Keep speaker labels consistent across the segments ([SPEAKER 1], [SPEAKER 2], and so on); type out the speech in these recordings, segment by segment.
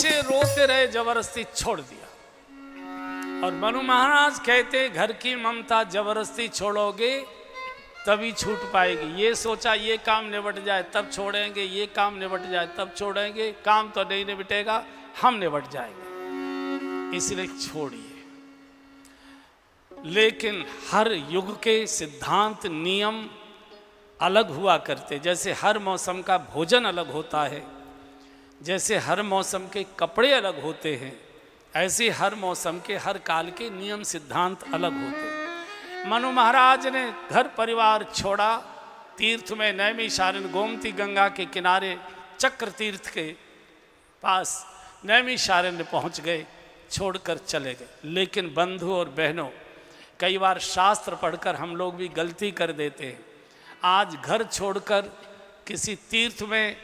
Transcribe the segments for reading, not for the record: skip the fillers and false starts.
[SPEAKER 1] बच्चे रोते रहे, जबरदस्ती छोड़ दिया। और मनु महाराज कहते घर की ममता जबरदस्ती छोड़ोगे तभी छूट पाएगी। ये सोचा ये काम निबट जाए तब छोड़ेंगे, ये काम निबट जाए तब छोड़ेंगे, काम तो नहीं निबटेगा, हम निबट जाएंगे, इसलिए छोड़िए। लेकिन हर युग के सिद्धांत नियम अलग हुआ करते। जैसे हर मौसम का भोजन अलग होता है, जैसे हर मौसम के कपड़े अलग होते हैं, ऐसे हर मौसम के हर काल के नियम सिद्धांत अलग होते हैं। मनु महाराज ने घर परिवार छोड़ा, तीर्थ में नैमिषारण्य गोमती गंगा के किनारे चक्र तीर्थ के पास नैमिषारण्य पहुंच गए, छोड़कर चले गए। लेकिन बंधु और बहनों, कई बार शास्त्र पढ़कर हम लोग भी गलती कर देते हैं। आज घर छोड़कर किसी तीर्थ में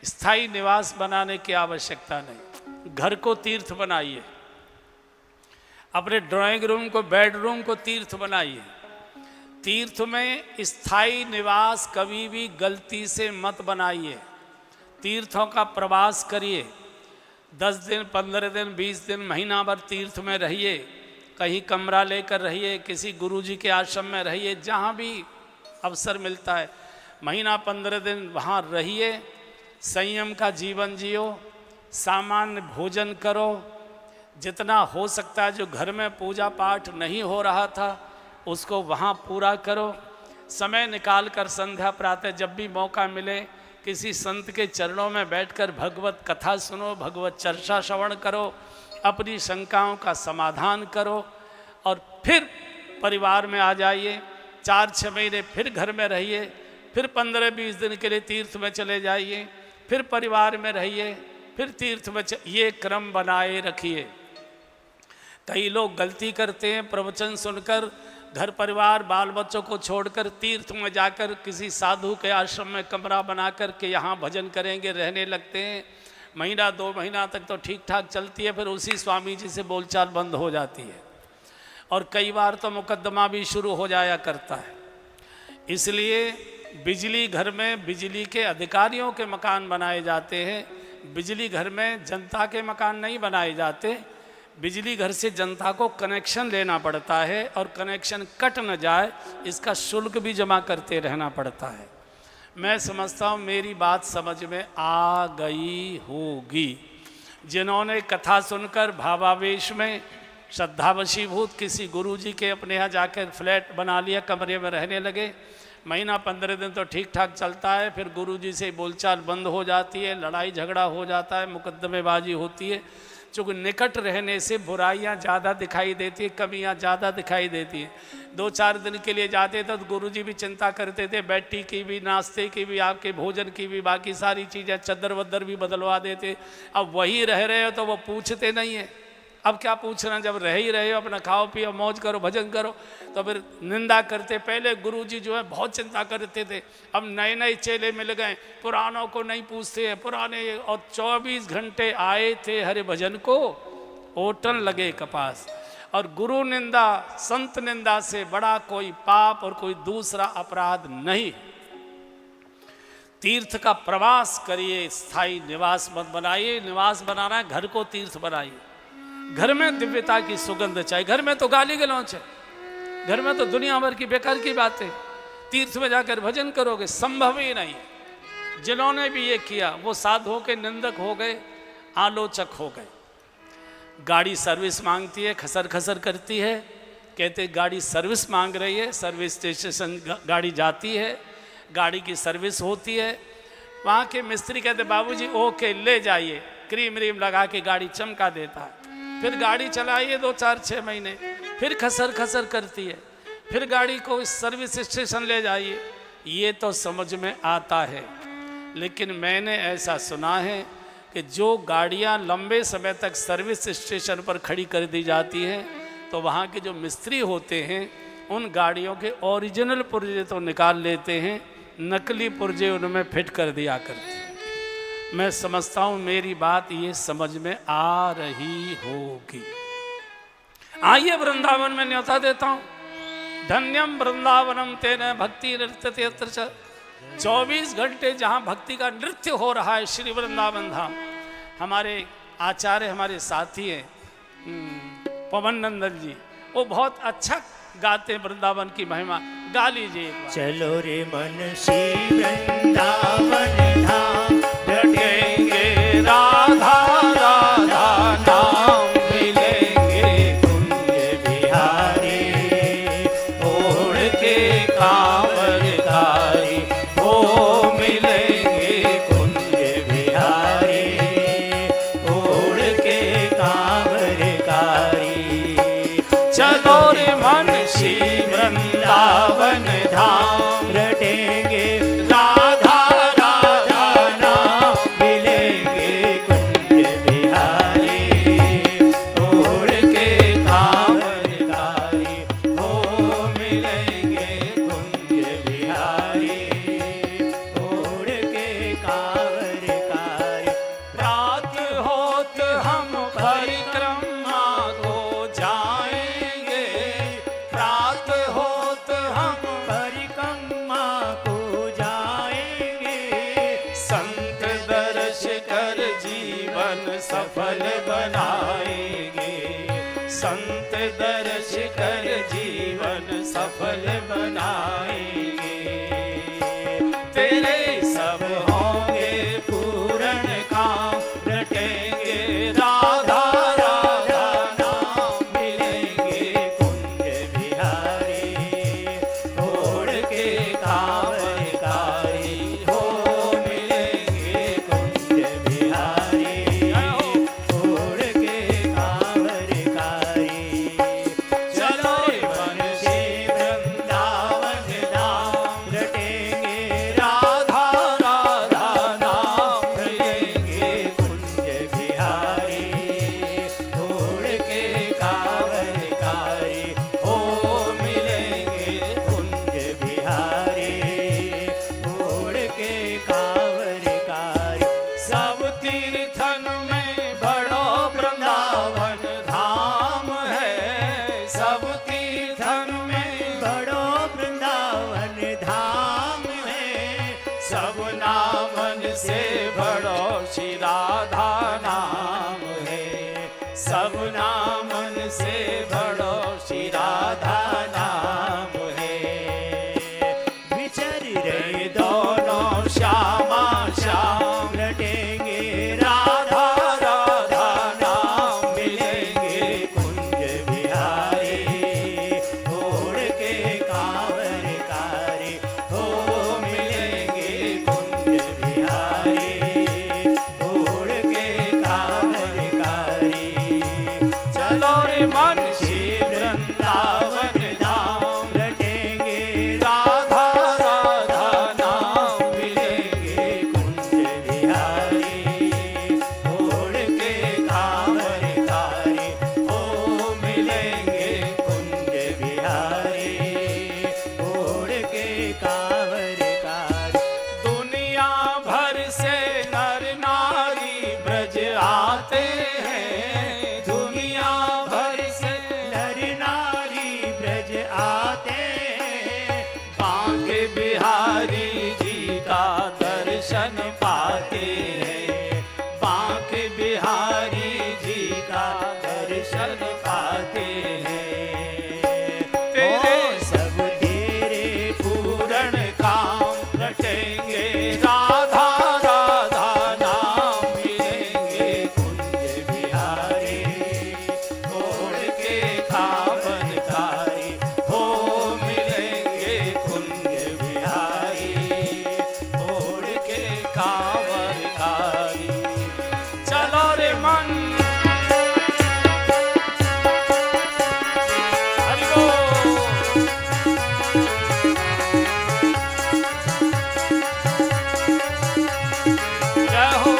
[SPEAKER 1] स्थायी निवास बनाने की आवश्यकता नहीं, घर को तीर्थ बनाइए, अपने ड्राइंग रूम को, बेडरूम को तीर्थ बनाइए। तीर्थ में स्थायी निवास कभी भी गलती से मत बनाइए। तीर्थों का प्रवास करिए, 10 दिन, 15 दिन, 20 दिन, महीना भर तीर्थ में रहिए, कहीं कमरा लेकर रहिए, किसी गुरुजी के आश्रम में रहिए, जहाँ भी अवसर मिलता है महीना 15 दिन वहाँ रहिए। संयम का जीवन जियो, सामान्य भोजन करो, जितना हो सकता है जो घर में पूजा पाठ नहीं हो रहा था उसको वहाँ पूरा करो। समय निकाल कर संध्या प्रातः जब भी मौका मिले किसी संत के चरणों में बैठकर भगवत कथा सुनो, भगवत चर्चा श्रवण करो, अपनी शंकाओं का समाधान करो और फिर परिवार में आ जाइए। 4-6 महीने फिर घर में रहिए, फिर 15-20 दिन के लिए तीर्थ में चले जाइए, फिर परिवार में रहिए, फिर तीर्थ में ये क्रम बनाए रखिए। कई लोग गलती करते हैं, प्रवचन सुनकर घर परिवार बाल बच्चों को छोड़कर तीर्थ में जाकर किसी साधु के आश्रम में कमरा बना कर के यहाँ भजन करेंगे, रहने लगते हैं। महीना 2 महीना तक तो ठीक ठाक चलती है, फिर उसी स्वामी जी से बोलचाल बंद हो जाती है और कई बार तो मुकदमा भी शुरू हो जाया करता है। इसलिए बिजली घर में बिजली के अधिकारियों के मकान बनाए जाते हैं, बिजली घर में जनता के मकान नहीं बनाए जाते। बिजली घर से जनता को कनेक्शन लेना पड़ता है और कनेक्शन कट न जाए इसका शुल्क भी जमा करते रहना पड़ता है। मैं समझता हूँ मेरी बात समझ में आ गई होगी। जिन्होंने कथा सुनकर भावावेश में श्रद्धावशीभूत किसी गुरुजी के अपने यहाँ जाकर फ्लैट बना लिया, कमरे में रहने लगे, महीना 15 दिन तो ठीक ठाक चलता है, फिर गुरुजी से बोलचाल बंद हो जाती है, लड़ाई झगड़ा हो जाता है, मुकदमेबाजी होती है। चूँकि निकट रहने से बुराइयाँ ज़्यादा दिखाई देती है, कमियाँ ज़्यादा दिखाई देती हैं। 2-4 दिन के लिए जाते थे तो गुरुजी भी चिंता करते थे, बैठी की भी, नाश्ते की भी, आपके भोजन की भी, बाकी सारी चीज़ें, चद्दर वद्दर भी बदलवा देते। अब वही रह रहे हो तो वो पूछते नहीं है। अब क्या पूछना, जब रह ही रहे हो अपना खाओ पियो मौज करो भजन करो, तो फिर निंदा करते। पहले गुरुजी जो है बहुत चिंता करते थे, अब नए नए चेले मिल गए, पुरानों को नहीं पूछते हैं, पुराने। और 24 घंटे आए थे हरि भजन को ओटन लगे कपास। और गुरु निंदा संत निंदा से बड़ा कोई पाप और कोई दूसरा अपराध नहीं। तीर्थ का प्रवास करिए, स्थायी निवास मत बनाइए। निवास बनाना है, घर को तीर्थ बनाइए। घर में दिव्यता की सुगंध चाहिए। घर में तो गाली गलौच है, घर में तो दुनिया भर की बेकार की बातें। तीर्थ में जाकर भजन करोगे, संभव ही नहीं। जिन्होंने भी ये किया वो साधुओं के निंदक हो गए, आलोचक हो गए। गाड़ी सर्विस मांगती है, खसर खसर करती है, कहते गाड़ी सर्विस मांग रही है। सर्विस स्टेशन गाड़ी जाती है, गाड़ी की सर्विस होती है, वहाँ के मिस्त्री कहते बाबूजी ओके ले जाइए, क्रीम व्रीम लगा के गाड़ी चमका देता है। फिर गाड़ी चलाइए 2-4-6 महीने, फिर खसर खसर करती है, फिर गाड़ी को सर्विस स्टेशन ले जाइए। ये तो समझ में आता है। लेकिन मैंने ऐसा सुना है कि जो गाड़ियाँ लंबे समय तक सर्विस स्टेशन पर खड़ी कर दी जाती हैं तो वहाँ के जो मिस्त्री होते हैं उन गाड़ियों के ओरिजिनल पुर्जे तो निकाल लेते हैं, नकली पुर्जे उनमें फिट कर दिया करते हैं। मैं समझता हूँ मेरी बात ये समझ में आ रही होगी। आइए वृंदावन में न्योता देता हूँ। धन्यम वृंदावनम तेन भक्ति नृत्य यत्र। 24 घंटे जहाँ भक्ति का नृत्य हो रहा है श्री वृंदावन धाम। हमारे आचार्य हमारे साथी हैं पवन नंदन जी, वो बहुत अच्छा गाते हैं वृंदावन की महिमा। गा लीजिए एक बार।
[SPEAKER 2] चलो रे मन श्री वृंदावन धाम,
[SPEAKER 1] रटेंगे राधा राधा नाम, मिलेंगे
[SPEAKER 2] कुंज बिहारी,
[SPEAKER 1] ओढ़ के कांवरधारी, ओ मिलेंगे
[SPEAKER 2] कुंज बिहारी, ओढ़ के कांवरकारी।
[SPEAKER 1] चलो रे मन श्री वृंदावन धाम,
[SPEAKER 2] रटेंगे
[SPEAKER 1] राधा राधा नाम,
[SPEAKER 2] मिलेंगे कुंज बिहारी,
[SPEAKER 1] ओढ़ के
[SPEAKER 2] कांवरकारी। ओ मिलेंगे कुंज बिहारी, ओढ़ के कांवरकारी।
[SPEAKER 1] रात होत हम परिक्रमा को जाएंगे, रात होत हम
[SPEAKER 2] परिक्रमा को जाएंगे,
[SPEAKER 1] संत दर्श कर जीवन सफल बनाएंगे, संत दर्श कर जीवन सफल बनाएंगे। तेरे सब होंगे पूर्ण काम, रटेंगे राधा राधा नाम,
[SPEAKER 2] मिलेंगे कुंज बिहारी, ओढ़ के कांवरकारी। हो मिलेंगे कुंज बिहारी, ओढ़ के कांवरकारी। चलो रे मन से वृंदावन धाम, रटेंगे
[SPEAKER 1] राधा राधा नाम,
[SPEAKER 2] मिलेंगे कुंज बिहारी, ओढ़ के कांवरकारी। ओ मिलेंगे कुंज बिहारी, ओढ़ के कांवरकारी।
[SPEAKER 1] सब तीर्थन में बड़ो वृंदावन धाम है, सब तीर्थन में
[SPEAKER 2] बड़ो वृंदावन धाम है,
[SPEAKER 1] सब नामन से बड़ो श्री राधा नाम है, सब नामन से बड़ो श्री राधा नाम है।
[SPEAKER 2] विचर रहे
[SPEAKER 1] दोनों श्यामा श्याम,
[SPEAKER 2] रटेंगे
[SPEAKER 1] राधा राधा नाम,
[SPEAKER 2] मिलेंगे कुंज बिहारी, ओढ़ के कांवरकारी। हो मिलेंगे कुंज बिहारी, ओढ़ के कांवरकारी।
[SPEAKER 1] चलो रे मन श्री वृंदावन धाम,
[SPEAKER 2] रटेंगे
[SPEAKER 1] राधा राधा नाम,
[SPEAKER 2] मिलेंगे कुंज बिहारी, ओढ़ के कांवरकारी। ओ मिलेंगे कुंज बिहारी, ओढ़ के कांवरकारी।
[SPEAKER 1] दुनिया भर से नर नारी ब्रज आते हैं, दुनिया भर से
[SPEAKER 2] नर नारी ब्रज आते हैं,
[SPEAKER 1] बांके बिहारी जी का दर्शन पाते हैं, बांके बिहारी जी का दर्शन पाते हैं। तेरे
[SPEAKER 2] सब तेरे
[SPEAKER 1] पूर्ण काम, रटेंगे राधा राधा नाम, मिलेंगे
[SPEAKER 2] कुंज बिहारी,
[SPEAKER 1] ओढ़ के कांवरकारी। हो मिलेंगे
[SPEAKER 2] कुंज बिहारी,
[SPEAKER 1] ओढ़ के कांवरकारी। चलो रे मन हरि बोल। जय हो।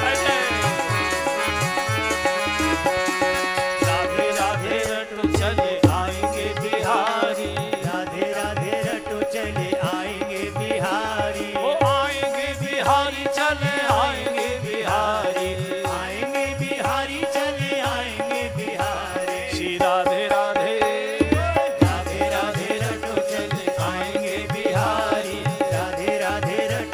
[SPEAKER 1] जय जय। राधे राधे रटो चले आएंगे बिहारी,
[SPEAKER 2] राधे राधे रटो चले आएंगे बिहारी।
[SPEAKER 1] ओ आएंगे बिहारी, चले आएंगे बिहारी,
[SPEAKER 2] आएंगे बिहारी, चले आएंगे बिहारी।
[SPEAKER 1] श्री राधे राधे,
[SPEAKER 2] राधे राधे रटो चले आएंगे बिहारी, राधे राधे रटो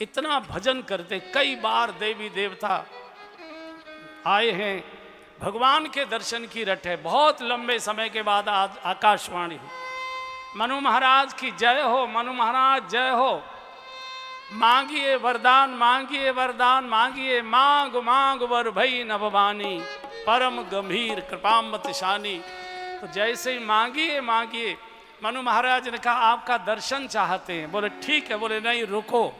[SPEAKER 1] इतना भजन करते। कई बार देवी देवता आए हैं, भगवान के दर्शन की रट है। बहुत लंबे समय के बाद आज आकाशवाणी हुई। मनु महाराज की जय हो, मनु महाराज जय हो। मांगिए वरदान, मांगिए वरदान, मांगिए, मांग मांग वर भई न भवानी, परम गंभीर कृपामत शानी। तो जैसे ही मांगिए मांगिए, मनु महाराज ने कहा आपका दर्शन चाहते हैं। बोले ठीक है। बोले नहीं रुको,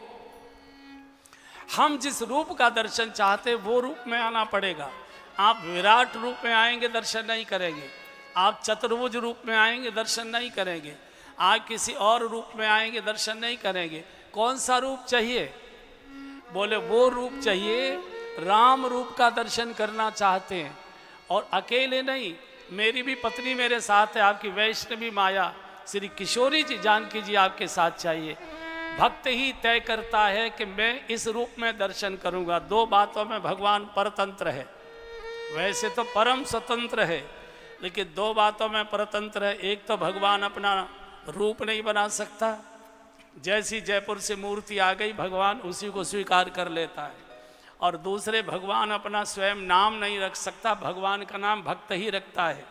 [SPEAKER 1] हम जिस रूप का दर्शन चाहते हैं वो रूप में आना पड़ेगा। आप विराट रूप में आएंगे दर्शन नहीं करेंगे, आप चतुर्भुज रूप में आएंगे दर्शन नहीं करेंगे, आप किसी और रूप में आएंगे दर्शन नहीं करेंगे। कौन सा रूप चाहिए? बोले वो रूप चाहिए, राम रूप का दर्शन करना चाहते हैं। और अकेले नहीं, मेरी भी पत्नी मेरे साथ है, आपकी वैष्णवी माया श्री किशोरी जी जानकी जी आपके साथ चाहिए। भक्त ही तय करता है कि मैं इस रूप में दर्शन करूंगा। दो बातों में भगवान परतंत्र है, वैसे तो परम स्वतंत्र है, लेकिन दो बातों में परतंत्र है। एक तो भगवान अपना रूप नहीं बना सकता, जैसी जयपुर से मूर्ति आ गई भगवान उसी को स्वीकार कर लेता है। और दूसरे, भगवान अपना स्वयं नाम नहीं रख सकता, भगवान का नाम भक्त ही रखता है।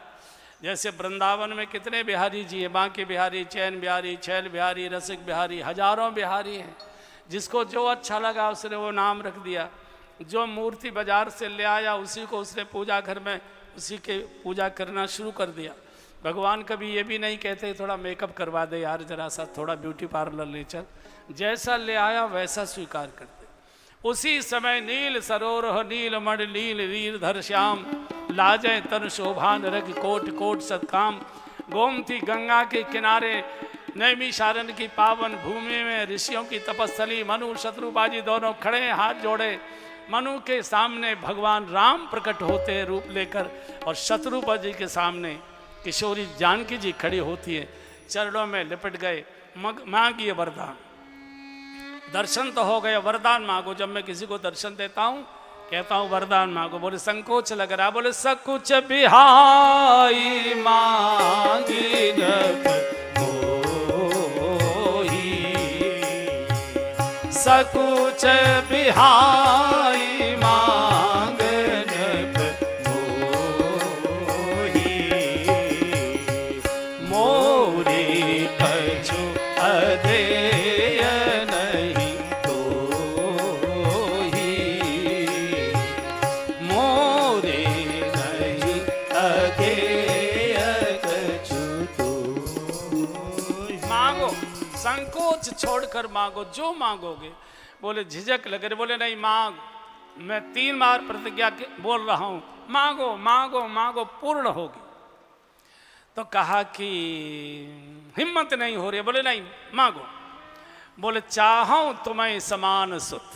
[SPEAKER 1] जैसे वृंदावन में कितने बिहारी जी हैं, बांके बिहारी, चैन बिहारी, छैल बिहारी, रसिक बिहारी, हजारों बिहारी हैं। जिसको जो अच्छा लगा उसने वो नाम रख दिया। जो मूर्ति बाजार से ले आया उसी को उसने पूजा घर में उसी के पूजा करना शुरू कर दिया। भगवान कभी ये भी नहीं कहते थोड़ा मेकअप करवा दे यार, जरा सा थोड़ा ब्यूटी पार्लर ले चल। जैसा ले आया वैसा स्वीकार करते। उसी समय नील सरोरह नील मण नील वीर धर श्याम, लाजय तन शोभान रख कोट कोट सत्काम। गोमती गंगा के किनारे नैमिषारण्य की पावन भूमि में ऋषियों की तपस्थली, मनु शत्रुबाजी दोनों खड़े हाथ जोड़े। मनु के सामने भगवान राम प्रकट होते हैं रूप लेकर, और शत्रुबाजी के सामने किशोरी जानकी जी खड़ी होती है, चरणों में लिपट गए। मांगिए वरदान। दर्शन तो हो गए, वरदान मांगो। जब मैं किसी को दर्शन देता हूँ कहता हूँ वरदान मांगो। बोले संकोच लग रहा, बोले सकुच बिहाई मांगी सकुच बिहाई मांगन मोरी कछु अदेय नहीं तो मोरे नहीं अदेय कछु तो। मांगो, संकोच छोड़कर मांगो, जो मांगोगे। बोले झिझक लग रहे, बोले नहीं मांग, मैं 3 बार प्रतिज्ञा बोल रहा हूं, मांगो मांगो मांगो, पूर्ण होगी। तो कहा कि हिम्मत नहीं हो रही, बोले नहीं मांगो। बोले चाहूं तुम्हें समान सुत,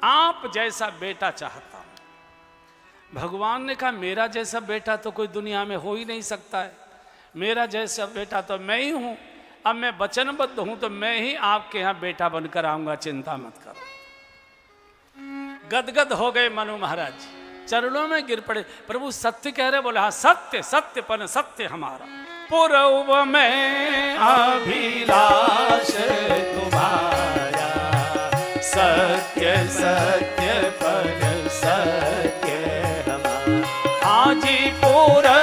[SPEAKER 1] आप जैसा बेटा चाहता हूं। भगवान ने कहा मेरा जैसा बेटा तो कोई दुनिया में हो ही नहीं सकता है, मेरा जैसा बेटा तो मैं ही हूं। अब मैं वचनबद्ध हूं तो मैं ही आपके यहां बेटा बनकर आऊंगा, चिंता मत करो। गदगद हो गए मनु महाराज, चरणों में गिर पड़े। प्रभु सत्य कह रहे? बोले हाँ सत्य, सत्य पन सत्य हमारा। पूर्व में अभिलाष तुम्हारा, सत्य सत्य पन सत्य हमारा। आजी पूर्व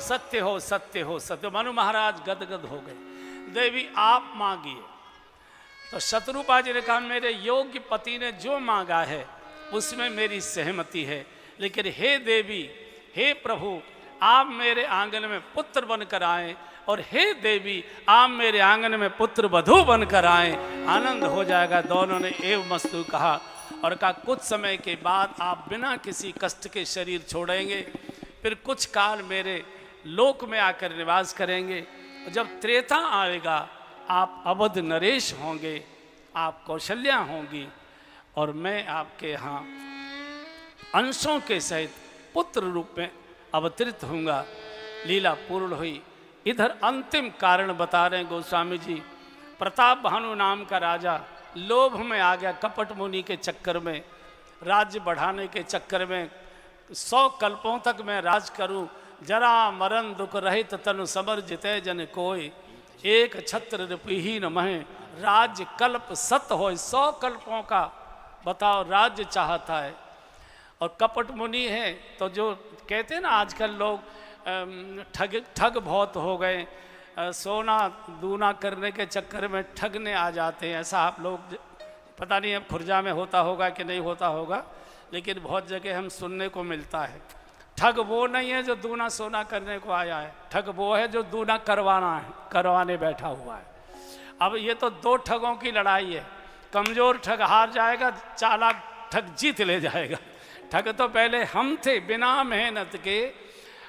[SPEAKER 1] सत्य हो सत्य हो सत्य। मनु महाराज गदगद हो गए। देवी आप मांगिए। तो शत्रुपा जी ने कहा मेरे योग्य पति ने जो मांगा है उसमें मेरी सहमति है, लेकिन हे देवी हे प्रभु आप मेरे आंगन में पुत्र बनकर आए, और हे देवी आप मेरे आंगन में पुत्र वधू बनकर आए, आनंद हो जाएगा। दोनों ने एव मस्तु कहा और कहा कुछ समय के बाद आप बिना किसी कष्ट के शरीर छोड़ेंगे, फिर कुछ काल मेरे लोक में आकर निवास करेंगे। जब त्रेता आएगा आप अवध नरेश होंगे, आप कौशल्या होंगी, और मैं आपके यहाँ अंशों के सहित पुत्र रूप में अवतरित होऊंगा। लीला पूर्ण हुई। इधर अंतिम कारण बता रहे हैं गोस्वामी जी। प्रताप भानु नाम का राजा लोभ में आ गया, कपट मुनि के चक्कर में, राज्य बढ़ाने के चक्कर में। 100 कल्पों तक मैं राज करूं, जरा मरण दुख रहित तनु समर जिते जन कोय, एक छत्र रिपुहीन महे राज्य कल्प सत हो। 100 कल्पों का बताओ राज्य चाहता है। और कपट मुनि है तो जो कहते हैं ना आजकल लोग ठग बहुत हो गए, सोना दूना करने के चक्कर में ठगने आ जाते हैं। ऐसा आप लोग पता नहीं अब खुर्जा में होता होगा कि नहीं होता होगा, लेकिन बहुत जगह हम सुनने को मिलता है। ठग वो नहीं है जो दूना सोना करने को आया है, ठग वो है जो दूना करवाने बैठा हुआ है। अब ये तो 2 ठगों की लड़ाई है। कमज़ोर ठग हार जाएगा, चालाक ठग जीत ले जाएगा। ठग तो पहले हम थे, बिना मेहनत के।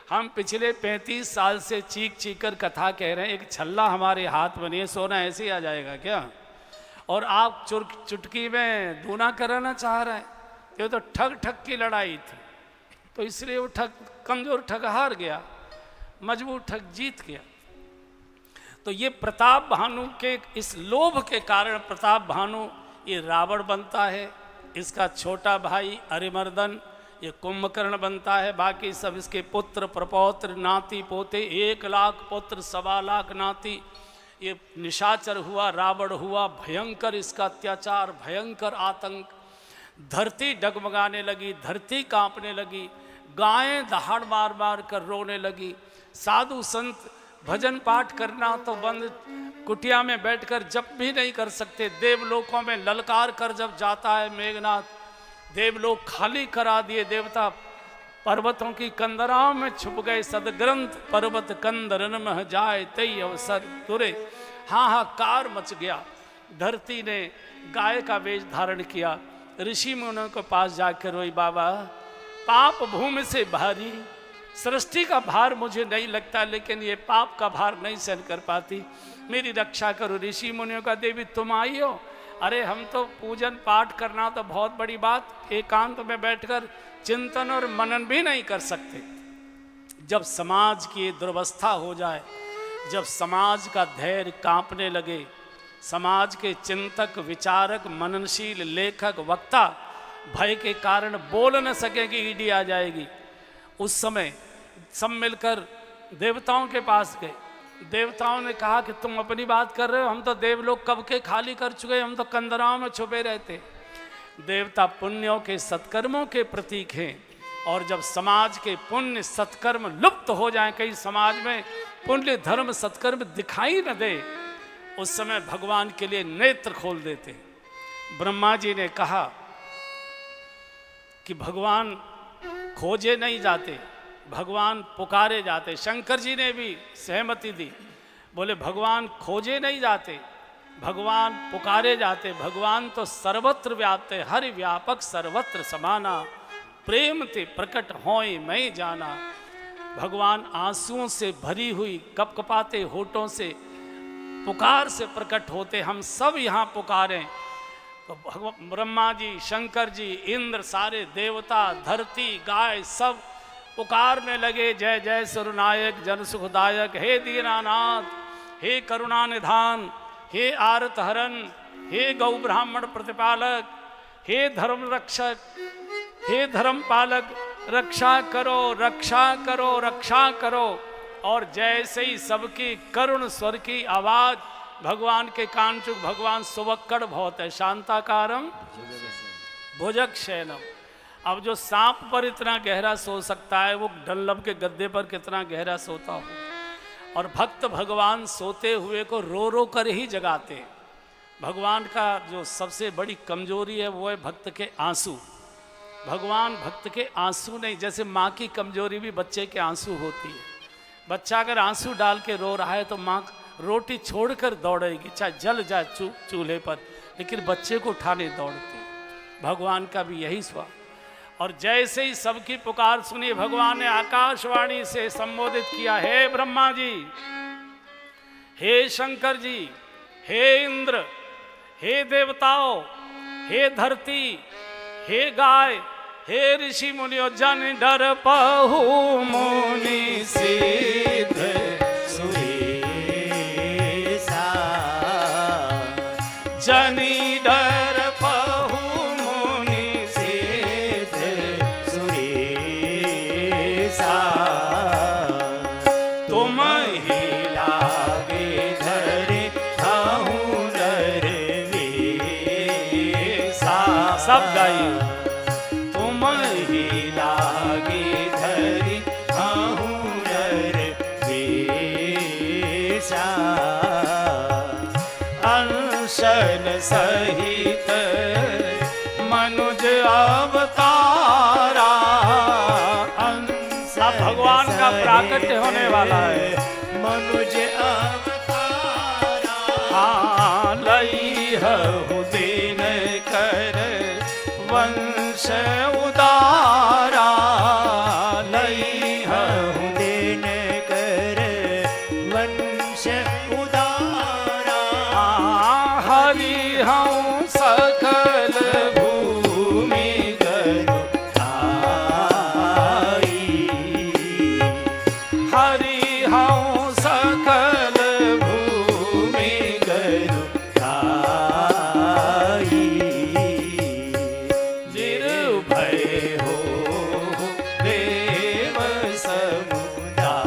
[SPEAKER 1] हम पिछले 35 साल से चीख चीख कर कथा कह रहे हैं, एक छल्ला हमारे हाथ में नहीं है, सोना ऐसे ही आ जाएगा क्या? और आप चुटकी में दूना कराना चाह रहे हैं। ये तो ठग की लड़ाई थी, तो इसलिए वो कमजोर ठग हार गया, मजबूत ठग जीत गया। तो ये प्रताप भानु के इस लोभ के कारण प्रताप भानु ये रावण बनता है, इसका छोटा भाई अरिमर्दन ये कुंभकर्ण बनता है, बाकी सब इसके पुत्र प्रपौत्र नाती पोते, 1 लाख पुत्र 1.25 लाख नाती। ये निशाचर हुआ, रावण हुआ, भयंकर इसका अत्याचार, भयंकर आतंक। धरती डगमगाने लगी, धरती कांपने लगी, गायें दहाड़ मार मार कर रोने लगी। साधु संत भजन पाठ करना तो बंद, कुटिया में बैठकर जप भी नहीं कर सकते। देवलोकों में ललकार कर जब जाता है मेघनाथ, देवलोक खाली करा दिए। देवता पर्वतों की कंदराओं में छुप गए। सदग्रंथ पर्वत कंदरन में जाए तई अवसर तुरे, हाहाकार मच गया। धरती ने गाय का वेश धारण किया। ऋषि मुनियों के पास जाकर रोई, बाबा पाप भूमि से भारी, सृष्टि का भार मुझे नहीं लगता, लेकिन ये पाप का भार नहीं सहन कर पाती, मेरी रक्षा करो। ऋषि मुनियों का देवी तुम आई हो? अरे हम तो पूजन पाठ करना तो बहुत बड़ी बात, एकांत में बैठकर चिंतन और मनन भी नहीं कर सकते। जब समाज की दुर्वस्था हो जाए, जब समाज का धैर्य कांपने लगे, समाज के चिंतक विचारक मननशील लेखक वक्ता भय के कारण बोल न सकेंगे, ईडी आ जाएगी, उस समय सब मिलकर देवताओं के पास गए। देवताओं ने कहा कि तुम अपनी बात कर रहे हो, हम तो देवलोक कब के खाली कर चुके, हम तो कंदराओं में छुपे रहते। देवता पुण्यों के सत्कर्मों के प्रतीक हैं, और जब समाज के पुण्य सत्कर्म लुप्त हो जाएं, कई समाज में पुण्य धर्म सत्कर्म दिखाई न दे, उस समय भगवान के लिए नेत्र खोल देते। ब्रह्मा जी ने कहा कि भगवान खोजे नहीं जाते, भगवान पुकारे जाते। शंकर जी ने भी सहमति दी, बोले भगवान खोजे नहीं जाते, भगवान पुकारे जाते। भगवान तो सर्वत्र व्याप्त है, हरि व्यापक सर्वत्र समाना, प्रेम ते प्रकट होए मैं जाना। भगवान आंसुओं से भरी हुई कपकपाते होठों से पुकार से प्रकट होते। हम सब यहाँ पुकारें तो ब्रह्मा जी, शंकर जी, इंद्र, सारे देवता, धरती, गाय सब पुकारने लगे, जय जय सुरनायक जन सुखदायक, हे दीनानाथ, हे करुणा निधान, हे आरत हरण, हे गौ ब्राह्मण प्रतिपालक, हे धर्म रक्षक, हे धर्म पालक, रक्षा करो रक्षा करो रक्षा करो। और जैसे ही सबकी करुण स्वर की आवाज भगवान के कान चुक, भगवान सुवक्कड़ बहुत है, शांताकारम भुजग शयनम। अब जो सांप पर इतना गहरा सो सकता है, वो डल्लब के गद्दे पर कितना गहरा सोता हो। और भक्त भगवान सोते हुए को रो रो कर ही जगाते हैं। भगवान का जो सबसे बड़ी कमजोरी है वो है भक्त के आंसू। भगवान भक्त के आंसू नहीं, जैसे माँ की कमजोरी भी बच्चे के आंसू होती है। बच्चा अगर आंसू डाल के रो रहा है तो माँ रोटी छोड़कर दौड़ेगी, चाहे जल जाए चूल्हे पर, लेकिन बच्चे को उठाने दौड़ती। भगवान का भी यही स्वभाव। और जैसे ही सबकी पुकार सुनी, भगवान ने आकाशवाणी से संबोधित किया, हे ब्रह्मा जी, हे शंकर जी, हे इंद्र, हे देवताओं, हे धरती, हे गाय, हे ऋषि मुनियो जन डर पहु मुनि
[SPEAKER 2] सिद्ध सुरेशा
[SPEAKER 1] जनी डर पहु
[SPEAKER 2] मुनि सिद्ध सुरेशा तुम ही लागे धरे हूँ नर वेसा
[SPEAKER 1] सब गाइए
[SPEAKER 2] तुम ही लागे धरी हूँ नर वेसा अंशन सहित मनुज अवतारा
[SPEAKER 1] अब भगवान का प्राकट्य होने वाला है।
[SPEAKER 2] मनुज अवतारा
[SPEAKER 1] लई
[SPEAKER 2] हूँ दिन कर वंश उदारा लई हूँ दिन कर वंश उदारा
[SPEAKER 1] हरि हूँ सकल
[SPEAKER 2] भूमि गरु आई
[SPEAKER 1] हरि हूँ सकल
[SPEAKER 2] भूमि गरु आई निर्भय हो देव समुदाय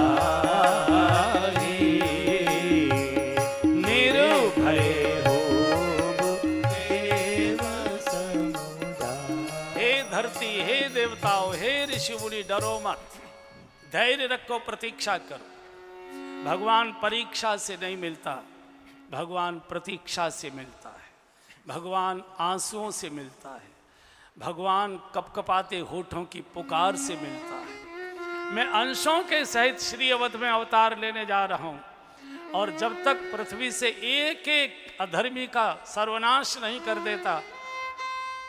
[SPEAKER 2] निर्भय हो देव समुदाय
[SPEAKER 1] हे धरती, हे देवताओं, हे ऋषि मुनि, डरो मत, धैर्य रखो, प्रतीक्षा करो। भगवान परीक्षा से नहीं मिलता, भगवान प्रतीक्षा से मिलता है। भगवान आंसुओं से मिलता है, भगवान कपकपाते होठों की पुकार से मिलता है। मैं अंशों के सहित श्री अवध में अवतार लेने जा रहा हूं, और जब तक पृथ्वी से एक एक अधर्मी का सर्वनाश नहीं कर देता,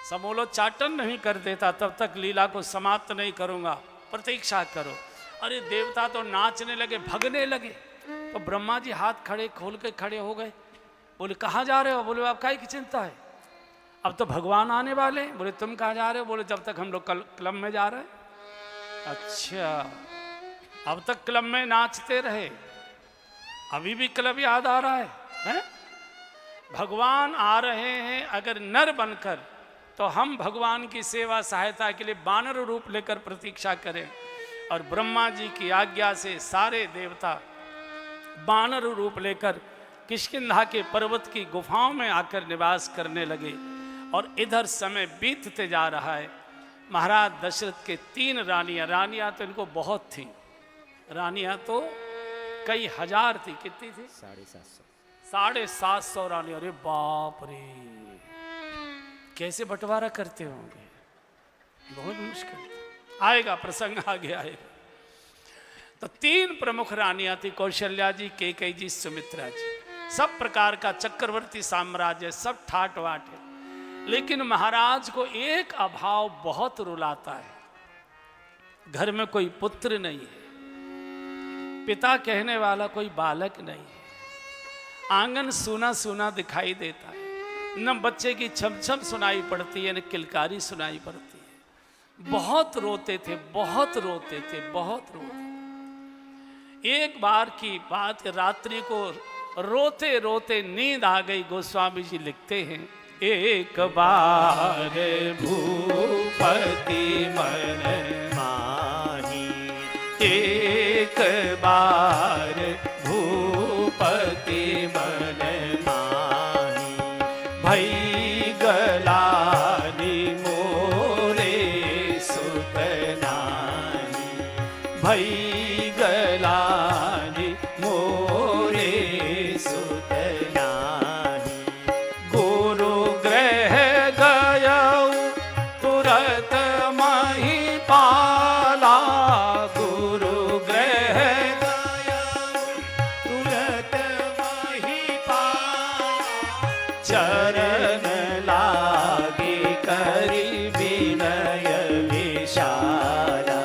[SPEAKER 1] समूलोच्चाटन नहीं कर देता, तब तक लीला को समाप्त नहीं करूंगा। प्रतीक्षा करो। अरे देवता तो नाचने लगे, भगने लगे, तो ब्रह्मा जी हाथ खड़े खोल के खड़े हो गए। बोले कहाँ जा रहे हो? बोले आप काहे की चिंता है, अब तो भगवान आने वाले। बोले तुम कहाँ जा रहे हो? बोले जब तक हम लोग क्लब में जा रहे हैं। अच्छा, अब तक क्लब में नाचते रहे, अभी भी क्लब याद आ रहा है? भगवान आ रहे हैं अगर नर बनकर, तो हम भगवान की सेवा सहायता के लिए वानर रूप लेकर प्रतीक्षा करें। और ब्रह्मा जी की आज्ञा से सारे देवता वानर रूप लेकर किष्किंधा के पर्वत की गुफाओं में आकर निवास करने लगे। और इधर समय बीतते जा रहा है। महाराज दशरथ के 3 रानियां, रानियां तो इनको बहुत थी, रानियां तो कई हजार थी। कितनी थी? 750 रानियां। अरे बाप रे, कैसे बंटवारा करते होंगे, बहुत मुश्किल। आएगा प्रसंग, आगे आएगा। तो 3 प्रमुख रानियां थी, कौशल्या जी, कैकेयी जी, सुमित्रा जी। सब प्रकार का चक्रवर्ती साम्राज्य, सब ठाट वाट है। लेकिन महाराज को एक अभाव बहुत रुलाता है। घर में कोई पुत्र नहीं है, पिता कहने वाला कोई बालक नहीं है, आंगन सूना सूना दिखाई देता है, न बच्चे की छम छम सुनाई पड़ती है, न किलकारी सुनाई पड़ती है। बहुत रोते थे, बहुत रोते थे, बहुत रोते। एक बार की बात, रात्रि को रोते रोते नींद आ गई। गोस्वामी जी लिखते हैं, एक बार भूपति मन
[SPEAKER 2] माही
[SPEAKER 1] एक बार
[SPEAKER 2] भूपति मन माही
[SPEAKER 1] भई
[SPEAKER 2] गलानी मोरे सुतनानी भई गलानी मोरे सुतनानी गुरु ग्रह गयऊ तुरत मही पाला गुरु ग्रह गयऊ तुरत मही पाला चरण लागे करी विनय विशाला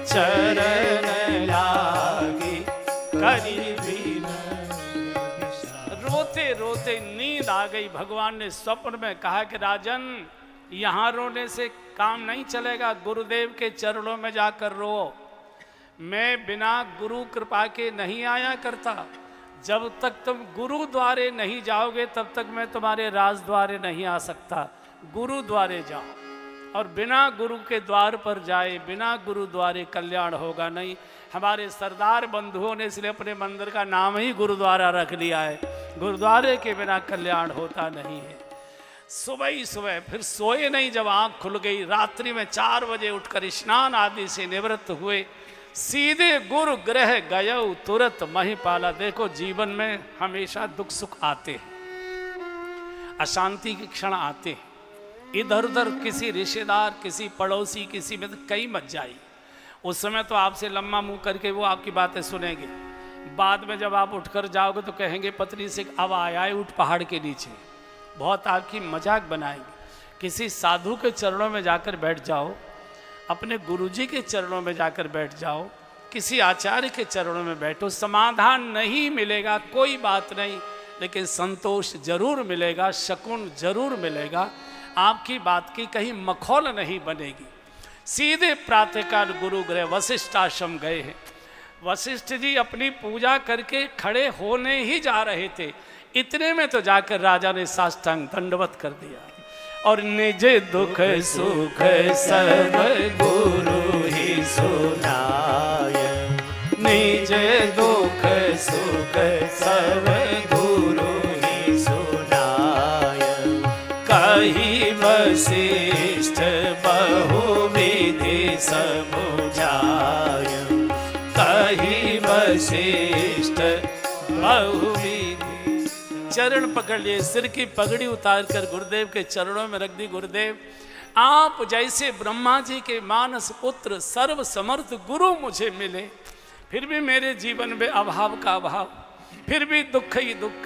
[SPEAKER 2] चरण लागे करी
[SPEAKER 1] रोते रोते नींद आ गई। भगवान ने स्वप्न में कहा कि राजन, यहाँ रोने से काम नहीं चलेगा, गुरुदेव के चरणों में जाकर रो। मैं बिना गुरु कृपा के नहीं आया करता। जब तक तुम गुरु द्वारे नहीं जाओगे तब तक मैं तुम्हारे राज द्वारे नहीं आ सकता। गुरु द्वारे जाओ, और बिना गुरु के द्वार पर जाए, बिना गुरु द्वारे कल्याण होगा नहीं। हमारे सरदार बंधुओं ने इसलिए अपने मंदिर का नाम ही गुरुद्वारा रख लिया है। गुरुद्वारे के बिना कल्याण होता नहीं है। सुबह ही सुबह फिर सोए नहीं, जब आँख खुल गई रात्रि में 4 बजे उठकर स्नान आदि से निवृत्त हुए, सीधे गुरु गृह गए तुरंत महिपाला। देखो जीवन में हमेशा दुख सुख आते हैं, अशांति के क्षण आते हैं, इधर उधर किसी रिश्तेदार, किसी पड़ोसी, किसी में कहीं मत जाइए। उस समय तो आपसे लम्बा मुंह करके वो आपकी बातें सुनेंगे। बाद में जब आप उठकर जाओगे तो कहेंगे पत्नी से अब आया है उठ पहाड़ के नीचे, बहुत आपकी मजाक बनाएंगे। किसी साधु के चरणों में जाकर बैठ जाओ, अपने गुरुजी के चरणों में जाकर बैठ जाओ, किसी आचार्य के चरणों में बैठो। समाधान नहीं मिलेगा कोई बात नहीं, लेकिन संतोष जरूर मिलेगा, शकुन जरूर मिलेगा। आपकी बात की कहीं मखौल नहीं बनेगी। सीधे प्रातःकाल गुरु गृह वशिष्ठ आश्रम गए हैं। वशिष्ठ जी अपनी पूजा करके खड़े होने ही जा रहे थे, इतने में तो जाकर राजा ने साष्टांग दंडवत कर दिया और निज दुख सुख सब गुरु ही सुनाय। निज दुख सुख सब गुरु ही सुनाय। कही वशिष्ठ बहुविधि समुझाय। कही वशिष्ठ बहुविधि। चरण पकड़ लिए, सिर की पगड़ी उतार कर गुरुदेव के चरणों में रख दी। गुरुदेव, आप जैसे ब्रह्मा जी के मानस पुत्र सर्व समर्थ गुरु मुझे मिले, फिर भी मेरे जीवन में अभाव का अभाव, फिर भी दुख ही दुख,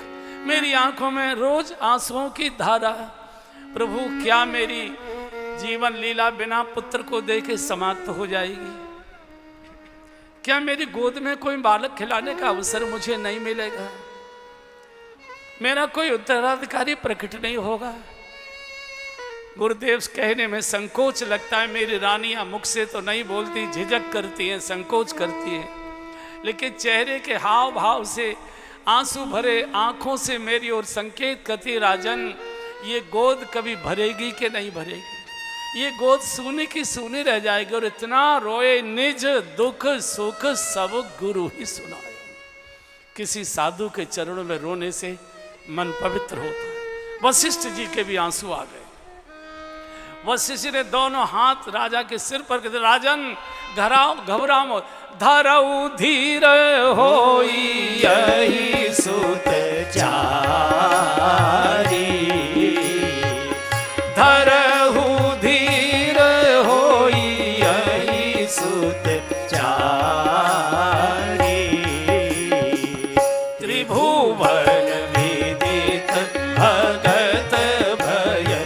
[SPEAKER 1] मेरी आंखों में रोज आंसुओं की धारा। प्रभु, क्या मेरी जीवन लीला बिना पुत्र को देखे समाप्त हो जाएगी? क्या मेरी गोद में कोई बालक खिलाने का अवसर मुझे नहीं मिलेगा? मेरा कोई उत्तराधिकारी प्रकट नहीं होगा? गुरुदेव कहने में संकोच लगता है। मेरी रानियां मुख से तो नहीं बोलती, झिझक करती हैं, संकोच करती हैं, लेकिन चेहरे के हाव भाव से, आंसू भरे आंखों से मेरी ओर संकेत करती, राजन ये गोद कभी भरेगी कि नहीं भरेगी? ये गोद सूनी की सूनी रह जाएगी। और इतना रोए, निज दुख सुख सब गुरु ही सुनाए। किसी साधु के चरणों में रोने से मन पवित्र होता है। वशिष्ठ जी के भी आंसू आ गए। वशिष्ठ ने दोनों हाथ राजा के सिर पर कहते, राजन घबराओ, धरऊ धीर होई यही सुत चारी। धरऊ धीर होई यही सुत चारी। त्रिभुवन भगत भयहारी।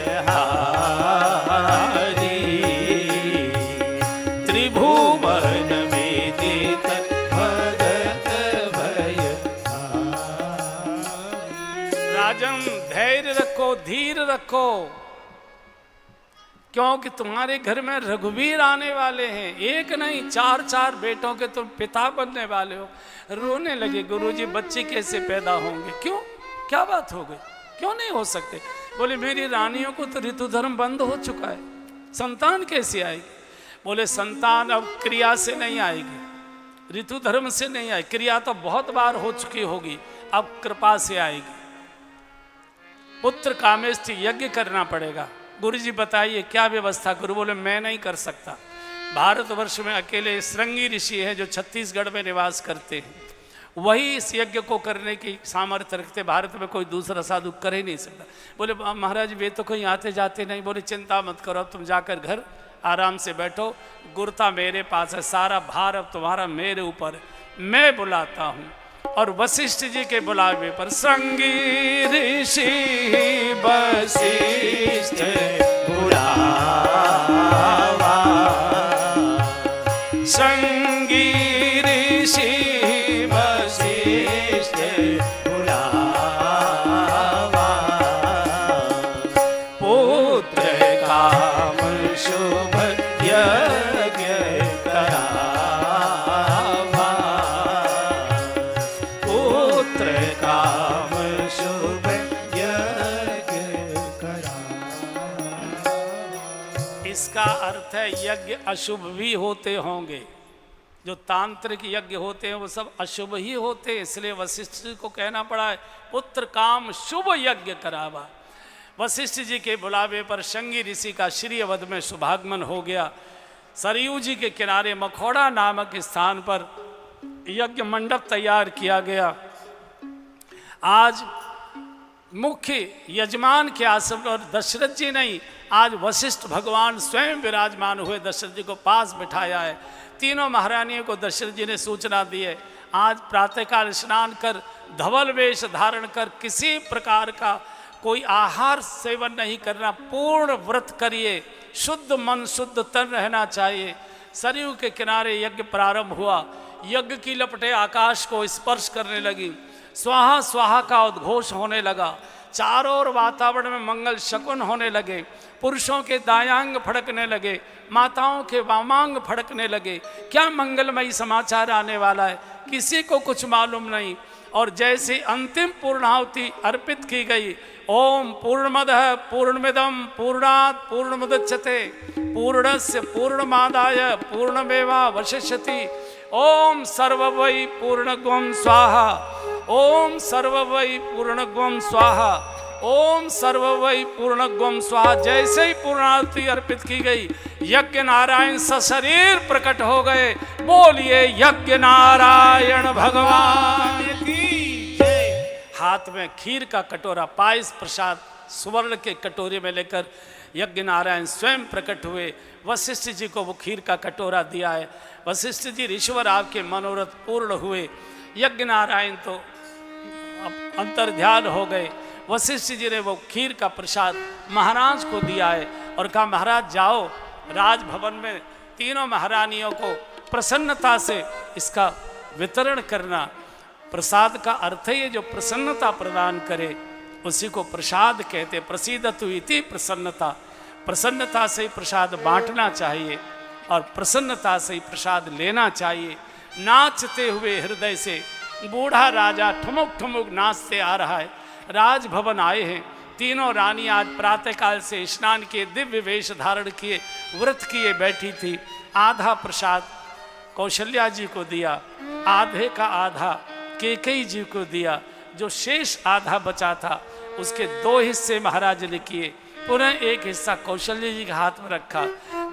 [SPEAKER 1] त्रिभुवन विदित भगत भयहारी। राजन, धैर्य रखो, धीर रखो, क्योंकि तुम्हारे घर में रघुवीर आने वाले हैं। एक नहीं, 4 बेटों के तुम पिता बनने वाले हो। रोने लगे, गुरुजी बच्चे कैसे पैदा होंगे? क्यों, क्या बात हो गई? क्यों नहीं हो सकते? बोले मेरी रानियों को तो ऋतु धर्म बंद हो चुका है, संतान कैसे आएगी? बोले संतान अब क्रिया से नहीं आएगी, ऋतु धर्म से नहीं आएगी, क्रिया तो बहुत बार हो चुकी होगी, अब कृपा से आएगी। पुत्र कामेष्टि यज्ञ करना पड़ेगा। गुरुजी बताइए क्या व्यवस्था? गुरु बोले मैं नहीं कर सकता। भारतवर्ष में अकेले श्रृंगी ऋषि हैं जो छत्तीसगढ़ में निवास करते हैं, वही इस यज्ञ को करने की सामर्थ्य रखते। भारत में कोई दूसरा साधु कर ही नहीं सकता। बोले महाराज वे तो कहीं आते जाते नहीं। बोले चिंता मत करो, अब तुम जाकर घर आराम से बैठो, गुरता मेरे पास है, सारा भार अब तुम्हारा मेरे ऊपर है, मैं बुलाता हूँ। और वशिष्ठ जी के बुलावे पर श्रृंगी ऋषि वशिष्ठ बुलावा। श्रृंगी ऋषि वशिष्ठ बुलावा। पुत्र का अर्थ है यज्ञ अशुभ भी होते होंगे। जो तांत्रिक यज्ञ होते हैं वो सब अशुभ ही होते हैं, इसलिए वशिष्ठ जी को कहना पड़ा है पुत्र काम शुभ यज्ञ करावा। वशिष्ठ जी के बुलावे पर शंगी ऋषि का श्री अवध में शुभागमन हो गया। सरयू जी के किनारे मखौड़ा नामक स्थान पर यज्ञ मंडप तैयार किया गया। आज मुख्य यजमान के आसन पर दशरथ जी नहीं, आज वशिष्ठ भगवान स्वयं विराजमान हुए, दशरथ जी को पास बिठाया है। तीनों महारानियों को दशरथ जी ने सूचना दी है, आज प्रातःकाल स्नान कर धवल वेश धारण कर किसी प्रकार का कोई आहार सेवन नहीं करना, पूर्ण व्रत करिए, शुद्ध मन शुद्ध तन रहना चाहिए। सरयू के किनारे यज्ञ प्रारंभ हुआ। यज्ञ की लपटें आकाश को स्पर्श करने लगी, स्वाहा स्वाहा का उद्घोष होने लगा। चारों ओर वातावरण में मंगल शकुन होने लगे। पुरुषों के दायांग फड़कने लगे, माताओं के वामांग फड़कने लगे। क्या मंगलमयी समाचार आने वाला है, किसी को कुछ मालूम नहीं। और जैसे अंतिम पूर्णाहुति अर्पित की गई, ओम पूर्णमदः पूर्णमिदं पूर्णात् पूर्णमुदच्यते पूर्णस्य पूर्णमादाय पूर्णमेवावशिष्यति ओम सर्ववै पूर्णगुं स्वाहा ओम सर्ववै पूर्णगुं स्वाहा ओम सर्ववै पूर्णगुं स्वाहा। जैसे ही पूर्णाहुति अर्पित की गई, यज्ञ नारायण सशरीर प्रकट हो गए। बोलिए यज्ञ नारायण भगवान की जय। हाथ में खीर का कटोरा, पायस प्रसाद सुवर्ण के कटोरे में लेकर यज्ञ नारायण स्वयं प्रकट हुए। वशिष्ठ जी को वो खीर का कटोरा दिया है। वशिष्ठ जी ऋषिवर आपके मनोरथ पूर्ण हुए। यज्ञ नारायण तो अंतर ध्यान हो गए। वशिष्ठ जी ने वो खीर का प्रसाद महाराज को दिया है और कहा महाराज जाओ राजभवन में तीनों महारानियों को प्रसन्नता से इसका वितरण करना। प्रसाद का अर्थ है जो प्रसन्नता प्रदान करे उसी को प्रसाद कहते। प्रसीदतु इति प्रसन्नता, प्रसन्नता से ही प्रसाद बांटना चाहिए और प्रसन्नता से ही प्रसाद लेना चाहिए। नाचते हुए हृदय से बूढ़ा राजा ठुमुक ठुमुक नाचते आ रहा है। राजभवन आए हैं तीनों रानी, आज प्रातःकाल से स्नान किए, दिव्य वेश धारण किए, व्रत किए बैठी थी। आधा प्रसाद कौशल्या जी को दिया, आधे का आधा कैकेयी जी को दिया। जो शेष आधा बचा था उसके 2 हिस्से महाराज ने किए। पुनः एक हिस्सा कौशल्या जी के हाथ में रखा,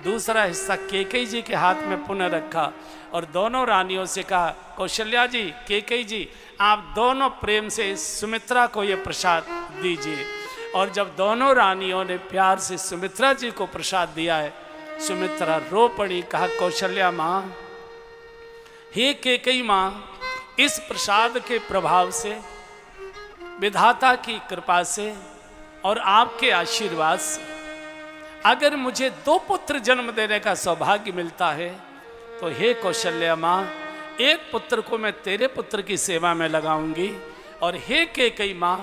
[SPEAKER 1] दूसरा हिस्सा कैकेयी जी के हाथ में पुनः रखा और दोनों रानियों से कहा कौशल्या जी, कैकेयी जी, आप दोनों प्रेम से सुमित्रा को ये प्रसाद दीजिए। और जब दोनों रानियों ने प्यार से सुमित्रा जी को प्रसाद दिया है, सुमित्रा रो पड़ी। कहा कौशल्या माँ, हे कैकेयी माँ, इस प्रसाद के प्रभाव से, विधाता की कृपा से और आपके आशीर्वाद से अगर मुझे 2 पुत्र जन्म देने का सौभाग्य मिलता है तो हे कौशल्या माँ, एक पुत्र को मैं तेरे पुत्र की सेवा में लगाऊंगी और हे कैकेयी माँ,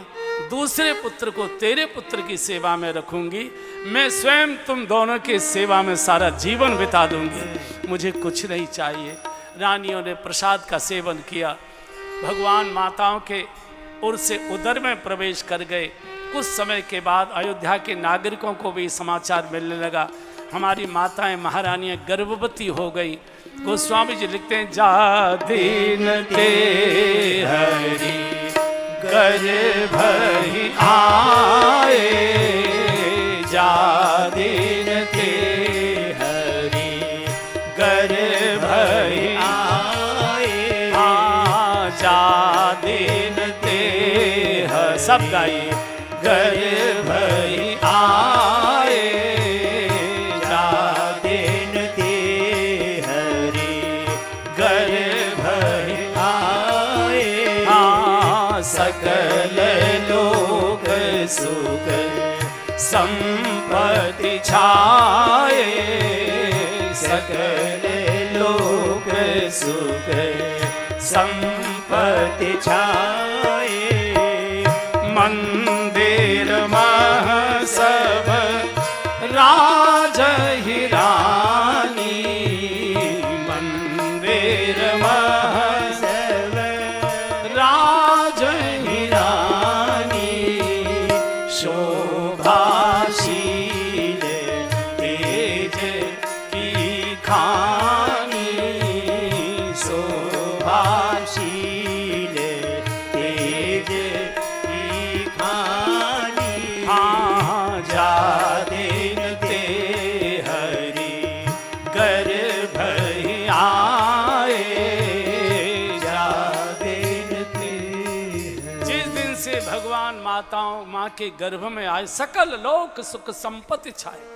[SPEAKER 1] दूसरे पुत्र को तेरे पुत्र की सेवा में रखूंगी। मैं स्वयं तुम दोनों की सेवा में सारा जीवन बिता दूंगी, मुझे कुछ नहीं चाहिए। रानियों ने प्रसाद का सेवन किया। भगवान माताओं के उर से उदर में प्रवेश कर गए। कुछ समय के बाद अयोध्या के नागरिकों को भी समाचार मिलने लगा, हमारी माताएं महारानियां गर्भवती हो गई। गोस्वामी जी लिखते हैं, जा दीन ते हरि गर्भ ही आए, जा दीन ते हरि गर्भ ही आए, जा दीन ते ह सब गाइए, गर्भ ही आए, जा दीन ते हरि गर्भ ही आए, सकल लोक सुख संपत्ति छाए, सकल लोक सुख संपत्ति छाए, मंदिर मह सब राज ही रानी, मंदिर मह सब राज ही रानी, शोभाशील तेज
[SPEAKER 2] प्रभाशील तेज की खानी
[SPEAKER 1] हाँ
[SPEAKER 2] जा दिन ते हरि गर्भ ही आए जा दिन ते
[SPEAKER 1] जिस दिन से भगवान माताओं माँ के गर्भ में आए सकल लोक सुख संपत्ति छाए,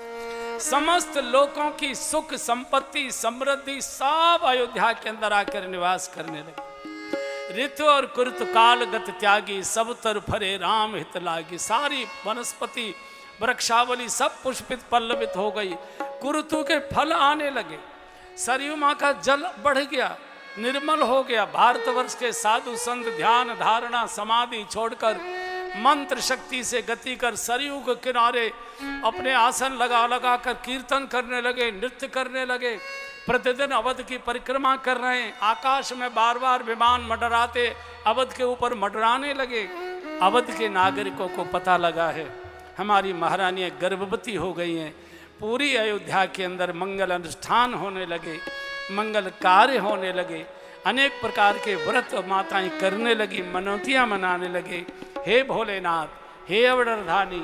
[SPEAKER 1] समस्त लोगों की सुख संपत्ति समृद्धि सब अयोध्या के अंदर आकर निवास करने लगे। ऋतु और कुरुत काल गत त्यागी सब तर फरे राम हित लागी। सारी वनस्पति वृक्षावली सब पुष्पित पल्लवित हो गई, कुरुतु के फल आने लगे, सरयू माँ का जल बढ़ गया, निर्मल हो गया। भारतवर्ष के साधु संत ध्यान धारणा समाधि छोड़कर मंत्र शक्ति से गति कर सरयू के किनारे अपने आसन लगा लगा कर कीर्तन करने लगे, नृत्य करने लगे। प्रतिदिन अवध की परिक्रमा कर रहे हैं। आकाश में बार बार विमान मंडराते अवध के ऊपर मंडराने लगे। अवध के नागरिकों को पता लगा है हमारी महारानियां गर्भवती हो गई हैं। पूरी अयोध्या के अंदर मंगल अनुष्ठान होने लगे, मंगल कार्य होने लगे, अनेक प्रकार के व्रत माताएं करने लगी, मनौतियां मनाने लगे। हे भोलेनाथ, हे अवधधानी,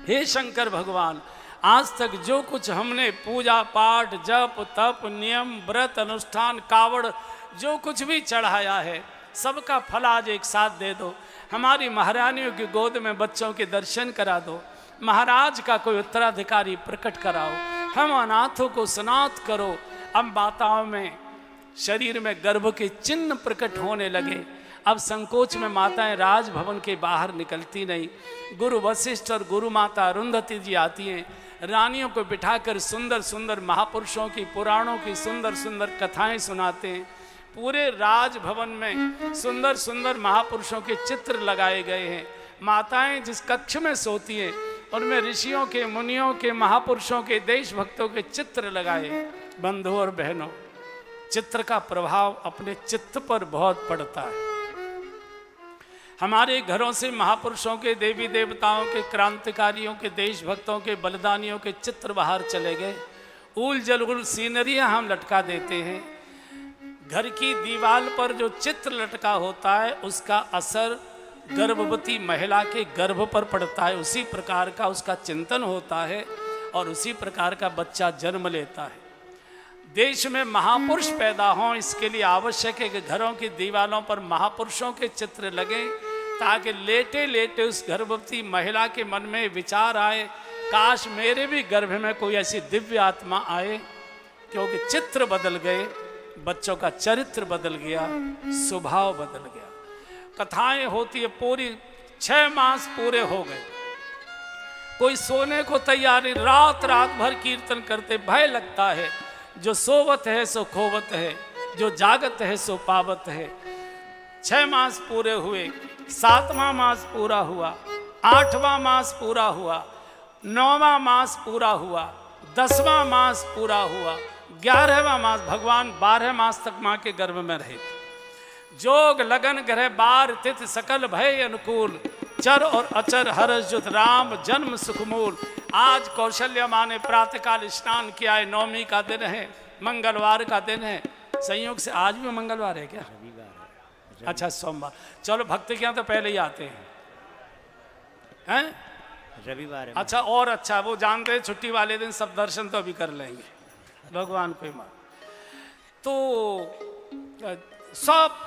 [SPEAKER 1] हे शंकर भगवान, आज तक जो कुछ हमने पूजा पाठ जप तप नियम व्रत अनुष्ठान कावड़ जो कुछ भी चढ़ाया है सबका फल आज एक साथ दे दो। हमारी महारानियों की गोद में बच्चों के दर्शन करा दो। महाराज का कोई उत्तराधिकारी प्रकट कराओ। हम अनाथों को सनाथ करो। अब माताओं में शरीर में गर्भ के चिन्ह प्रकट होने लगे। अब संकोच में माताएं राजभवन के बाहर निकलती नहीं। गुरु वशिष्ठ और गुरु माता अरुंधति जी आती हैं, रानियों को बिठाकर सुंदर सुंदर महापुरुषों की पुराणों की सुंदर सुंदर कथाएं सुनाते हैं। पूरे राजभवन में सुंदर सुंदर महापुरुषों के चित्र लगाए गए हैं। माताएं जिस कक्ष में सोती हैं उनमें ऋषियों के मुनियों के महापुरुषों के देशभक्तों के चित्र लगाए। बंधुओं और बहनों, चित्र का प्रभाव अपने चित्त पर बहुत पड़ता है। हमारे घरों से महापुरुषों के देवी देवताओं के क्रांतिकारियों के देशभक्तों के बलिदानियों के चित्र बाहर चले गए। ऊल जलगुल सीनरियां हम लटका देते हैं। घर की दीवार पर जो चित्र लटका होता है उसका असर गर्भवती महिला के गर्भ पर पड़ता है। उसी प्रकार का उसका चिंतन होता है और उसी प्रकार का बच्चा जन्म लेता है। देश में महापुरुष पैदा हों इसके लिए आवश्यक है कि घरों की दीवारों पर महापुरुषों के चित्र लगें, ताकि लेटे लेटे उस गर्भवती महिला के मन में विचार आए, काश मेरे भी गर्भ में कोई ऐसी दिव्य आत्मा आए। क्योंकि चित्र बदल गए, बच्चों का चरित्र बदल गया, स्वभाव बदल गया। कथाएं होती है, पूरी 6 मास पूरे हो गए, कोई सोने को तैयारी, रात रात भर कीर्तन करते। भय लगता है जो सोवत है सो खोवत है, जो जागत है सो पावत है। 6 मास पूरे हुए, 7वां मास पूरा हुआ, 8वां मास पूरा हुआ, 9वां मास पूरा हुआ, 10वां मास पूरा हुआ, 11वां मास। भगवान 12 मास तक माँ के गर्भ में रहे थे। जोग लगन ग्रह बार तिथि सकल भय अनुकूल, चर और अचर हर्ष जुत राम जन्म सुखमूल। आज कौशल्या माँ ने प्रातःकाल स्नान किया है। 9वीं का दिन है, मंगलवार का दिन है। संयोग से आज भी मंगलवार है क्या? रविवार। अच्छा, सोमवार। चलो भक्त के यहाँ तो पहले ही आते हैं,
[SPEAKER 2] रविवार।
[SPEAKER 1] अच्छा, और अच्छा, वो जानते हैं छुट्टी वाले दिन सब दर्शन तो अभी कर लेंगे भगवान को मान। तो सब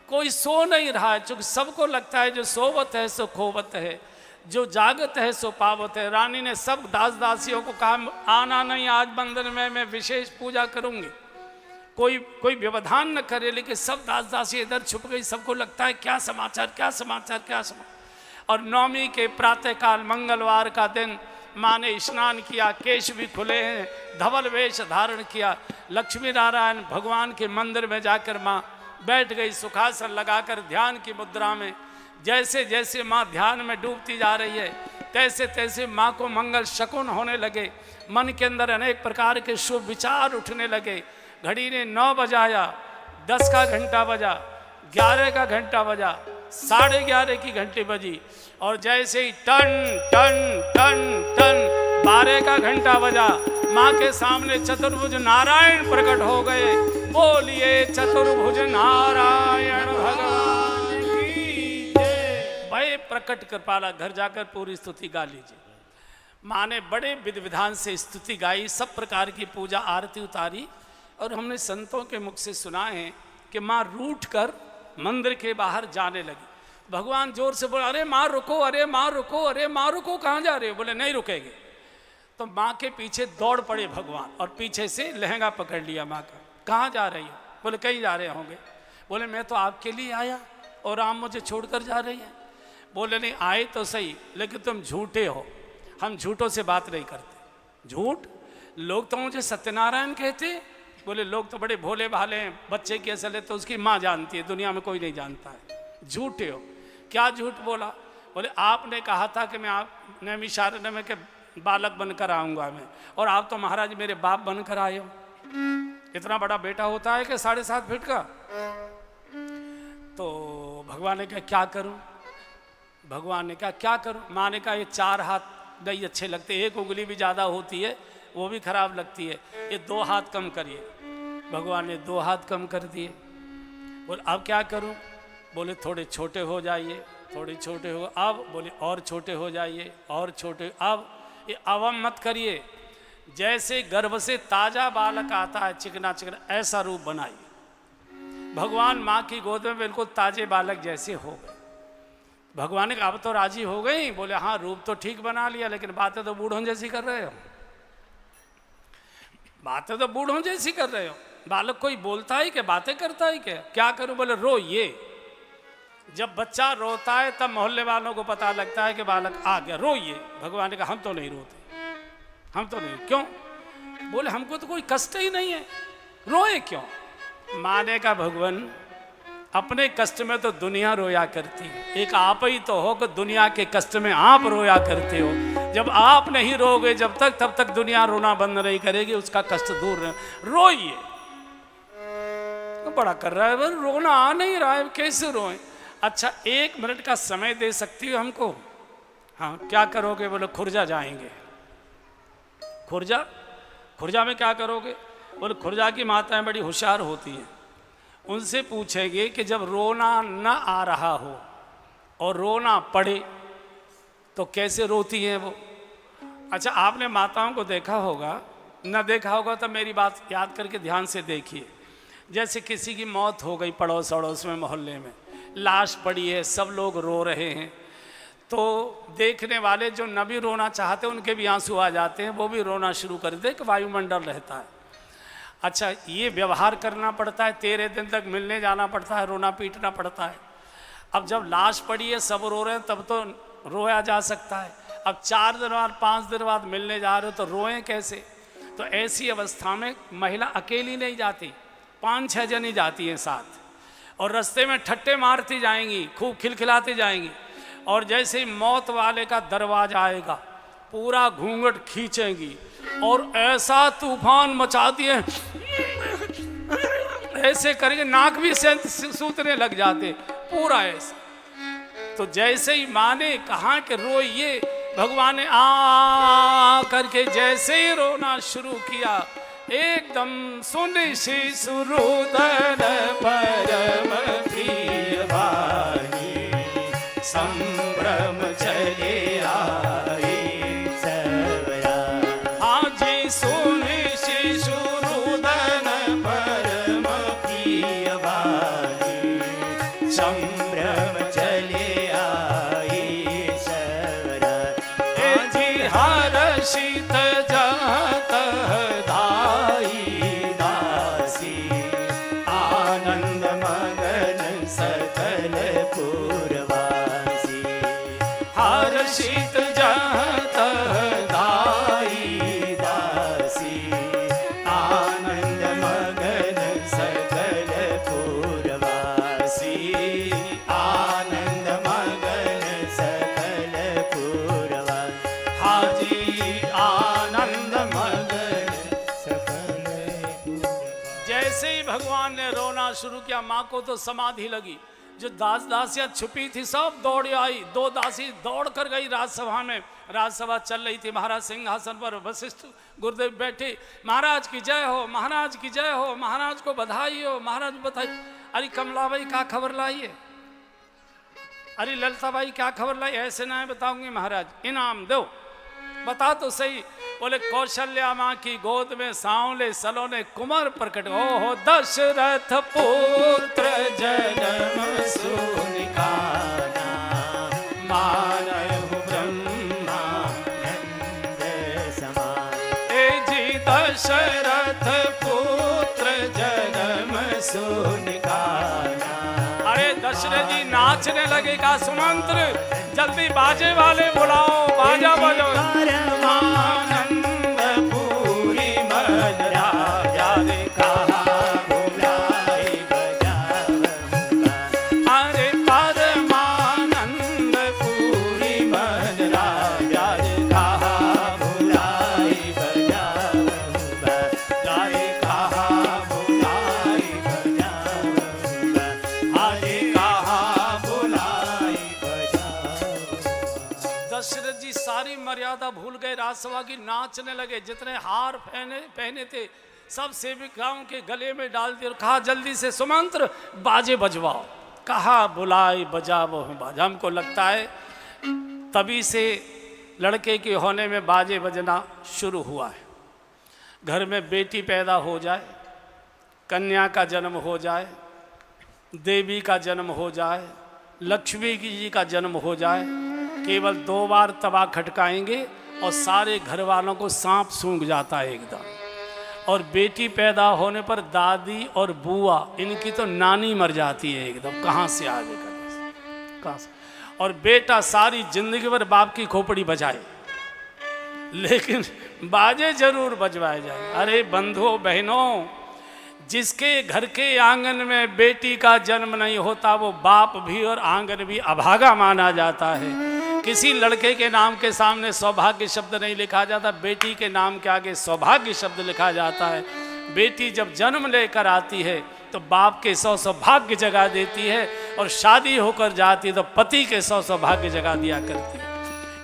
[SPEAKER 1] कोई सो नहीं रहा है, क्योंकि सबको लगता है जो सोवत है सो खोवत है, जो जागत है सो पावत है। रानी ने सब दास दासियों को कहा आना नहीं, आज बंधन में मैं विशेष पूजा करूंगी। कोई व्यवधान न करे, लेकिन सब दास दासी इधर छुप गई। सबको लगता है क्या समाचार क्या समाचार क्या समाचार। और 9वीं के प्रातःकाल मंगलवार का दिन माँ ने स्नान किया, केश भी खुले हैं, धवल वेश धारण किया। लक्ष्मी नारायण भगवान के मंदिर में जाकर माँ बैठ गई, सुखासन लगाकर ध्यान की मुद्रा में। जैसे जैसे माँ ध्यान में डूबती जा रही है, तैसे तैसे माँ को मंगल शकुन होने लगे। मन के अंदर अनेक प्रकार के शुभ विचार उठने लगे। घड़ी ने 9 बजाया, 10 का घंटा बजा, 11 का घंटा बजा, 11:30 की घंटी बजी, और जैसे ही टन टन टन टन 12 का घंटा बजा, माँ के सामने चतुर्भुज नारायण प्रकट हो गए। बोलिए चतुर्भुज नारायण भगवान की जय। भय प्रकट कृपाला, घर जाकर पूरी स्तुति गा लीजिए। माँ ने बड़े विधि विधान से स्तुति गाई, सब प्रकार की पूजा आरती उतारी, और हमने संतों के मुख से सुना है कि माँ रूठ कर मंदिर के बाहर जाने लगी। भगवान जोर से बोला, अरे माँ रुको, अरे माँ रुको, अरे माँ रुको, कहाँ जा रहे हो? बोले नहीं रुकेंगे। तो माँ के पीछे दौड़ पड़े भगवान और पीछे से लहंगा पकड़ लिया माँ का। कहाँ जा रही हो? बोले कहीं जा रहे होंगे। बोले मैं तो आपके लिए आया और आप मुझे छोड़कर जा रही हैं। बोले नहीं, आए तो सही, लेकिन तुम झूठे हो, हम झूठों से बात नहीं करते। झूठ? लोग तो मुझे सत्यनारायण कहते। बोले लोग तो बड़े भोले भाले हैं, बच्चे की असल है तो उसकी माँ जानती है, दुनिया में कोई नहीं जानता है। झूठे हो। क्या झूठ बोला? बोले आपने कहा था कि मैं आप नैमिषारण्य में के बालक बनकर आऊँगा मैं, और आप तो महाराज मेरे बाप बनकर आए हो। इतना बड़ा बेटा होता है कि 7.5 फीट का? तो भगवान ने कहा क्या करूं? भगवान ने कहा क्या करूं? माँ ने कहा ये 4 हाथ नहीं अच्छे लगते, एक उंगली भी ज़्यादा होती है वो भी खराब लगती है, ये 2 हाथ कम करिए। भगवान ने 2 हाथ कम कर दिए। बोले अब क्या करूं? बोले थोड़े छोटे हो जाइए, थोड़े छोटे हो। अब बोले और छोटे हो जाइए, और छोटे। अब ये अवम मत करिए, जैसे गर्भ से ताजा बालक आता है चिकना चिकना, ऐसा रूप बनाइए। भगवान माँ की गोद में बिल्कुल ताजे बालक जैसे हो गए। भगवान ने कहा अब तो राजी हो गई? बोले हाँ, रूप तो ठीक बना लिया, लेकिन बातें तो बूढ़ों जैसी कर रहे हो, बातें तो बूढ़ों जैसी कर रहे हो। बालक कोई बोलता है क्या, बातें करता है क्या? क्या करूं? बोले रोइए। जब बच्चा रोता है तब मोहल्ले वालों को पता लगता है कि बालक आ गया, रोइए। भगवान ने कहा हम तो नहीं रोते, हम तो नहीं। क्यों? बोले हमको तो कोई कष्ट ही नहीं है, रोए क्यों? माने का भगवान अपने कष्ट में तो दुनिया रोया करती है, एक आप ही तो हो कि दुनिया के कष्ट में आप रोया करते हो। जब आप नहीं रोगे जब तक, तब तक दुनिया रोना बंद नहीं करेगी, उसका कष्ट दूर रहे। रोइए। तो बड़ा कर रहा है, रोना आ नहीं रहा है, कैसे रोए? अच्छा 1 मिनट का समय दे सकती हो हमको? हाँ क्या करोगे? बोले खुर्जा जाएंगे। खुर्जा? खुर्जा में क्या करोगे? बोले खुर्जा की माताएं बड़ी होशियार होती हैं, उनसे पूछेंगे कि जब रोना न आ रहा हो और रोना पड़े तो कैसे रोती हैं वो। अच्छा आपने माताओं को देखा होगा, न देखा होगा तो मेरी बात याद करके ध्यान से देखिए। जैसे किसी की मौत हो गई पड़ोस अड़ोस में, मोहल्ले में लाश पड़ी है, सब लोग रो रहे हैं, तो देखने वाले जो न भी रोना चाहते उनके भी आंसू आ जाते हैं, वो भी रोना शुरू कर देते, एक वायुमंडल रहता है। अच्छा ये व्यवहार करना पड़ता है, 13 दिन तक मिलने जाना पड़ता है, रोना पीटना पड़ता है। अब जब लाश पड़ी है सब रो रहे हैं तब तो रोया जा सकता है। अब 4 दिन बाद 5 दिन बाद मिलने जा रहे हो तो रोएं कैसे? तो ऐसी अवस्था में महिला अकेली नहीं जाती, 5-6 जनी जाती हैं साथ, और रास्ते में ठट्टे मारती जाएंगी, खूब खिलखिलाती जाएंगी, और जैसे ही मौत वाले का दरवाजा आएगा पूरा घूंघट खींचेंगी और ऐसा तूफान मचाती है, ऐसे करके नाक भी सूतने लग जाते, पूरा ऐसे। तो जैसे ही माँ ने कहा कि रोइए, भगवान ने आ करके जैसे ही रोना शुरू किया, एकदम सुनि शिशुरुदन परम प्रिय भाई, संभ्रम चले आए सवरा। हाँ जी सुनि शिशुरुदन परम प्रिय भाई, संभ्रम चले आए सवरा। हाँ जी हर्षित जात हर्षित जात दाई दासी, आनंद मगन सकल पुरवासी, आनंद मगन सकल पुरवासी। हाजी आनंद मगन सकल। जैसे ही भगवान ने रोना शुरू किया, माँ को तो समाधि लगी, जो दास दासियां छुपी थी सब दौड़ आई। 2 दासी दौड़ कर गई राजसभा में। राजसभा चल रही थी, महाराज सिंहासन पर, वशिष्ठ गुरुदेव बैठे, महाराज की जय हो, महाराज की जय हो, महाराज को बधाई हो, महाराज बधाई। अरे कमलाबाई क्या खबर लाई है? अरे ललिताबाई क्या खबर लाई? ऐसे ना बताऊंगी महाराज, इनाम दो, बता तो सही। बोले कौशल्या माँ की गोद में सांवले सलोने कुमार प्रकट, हो दशरथ पुत्र जन्म सुनिकाना, मानहु
[SPEAKER 2] ब्रह्मानंद समान।
[SPEAKER 1] ए जी दशरथ पुत्र जन्म सुनिकाना। अरे दशरथ जी नाचने लगेगा सुमंत्र, जल्दी बाजे वाले बुलाओ, बाजा बजाओ। परमानंद पूरी मन राजा ने कहा बुलाई बजाऊंगा। अरे परमानंद पूरी मन राजा ने कहा बुलाई बजाऊंगा। राय कहा बुलाई बजाऊंगा। हरे कहा बुलाई बजाऊंगा। दशरथ जी सारी मर्यादा भूल गए, राजसभा की नाचने लगे। जितने हार पहने थे सब सेविकाओं के गले में डाल दिए और कहा जल्दी से सुमंत्र बाजे बजवाओ। कहा बुलाई बजाओ बाजा। हमको लगता है तभी से लड़के के होने में बाजे बजना शुरू हुआ है। घर में बेटी पैदा हो जाए, कन्या का जन्म हो जाए, देवी का जन्म हो जाए, लक्ष्मी जी का जन्म हो जाए, केवल 2 बार तवा खटकाएंगे और सारे घर वालों को सांप सूंघ जाता है एकदम। और बेटी पैदा होने पर दादी और बुआ, इनकी तो नानी मर जाती है एकदम, कहाँ से आ गए कहाँ से। और बेटा सारी जिंदगी भर बाप की खोपड़ी बजाए, लेकिन बाजे जरूर बजवाए जाए। अरे बंधुओं बहनों, जिसके घर के आंगन में बेटी का जन्म नहीं होता वो बाप भी और आंगन भी अभागा माना जाता है। किसी लड़के के नाम के सामने सौभाग्य शब्द नहीं लिखा जाता, बेटी के नाम के आगे सौभाग्य शब्द लिखा जाता है। बेटी जब जन्म लेकर आती है तो बाप के 100 सौभाग्य जगा देती है, और शादी होकर जाती है तो पति के 100 सौभाग्य जगा दिया करती है।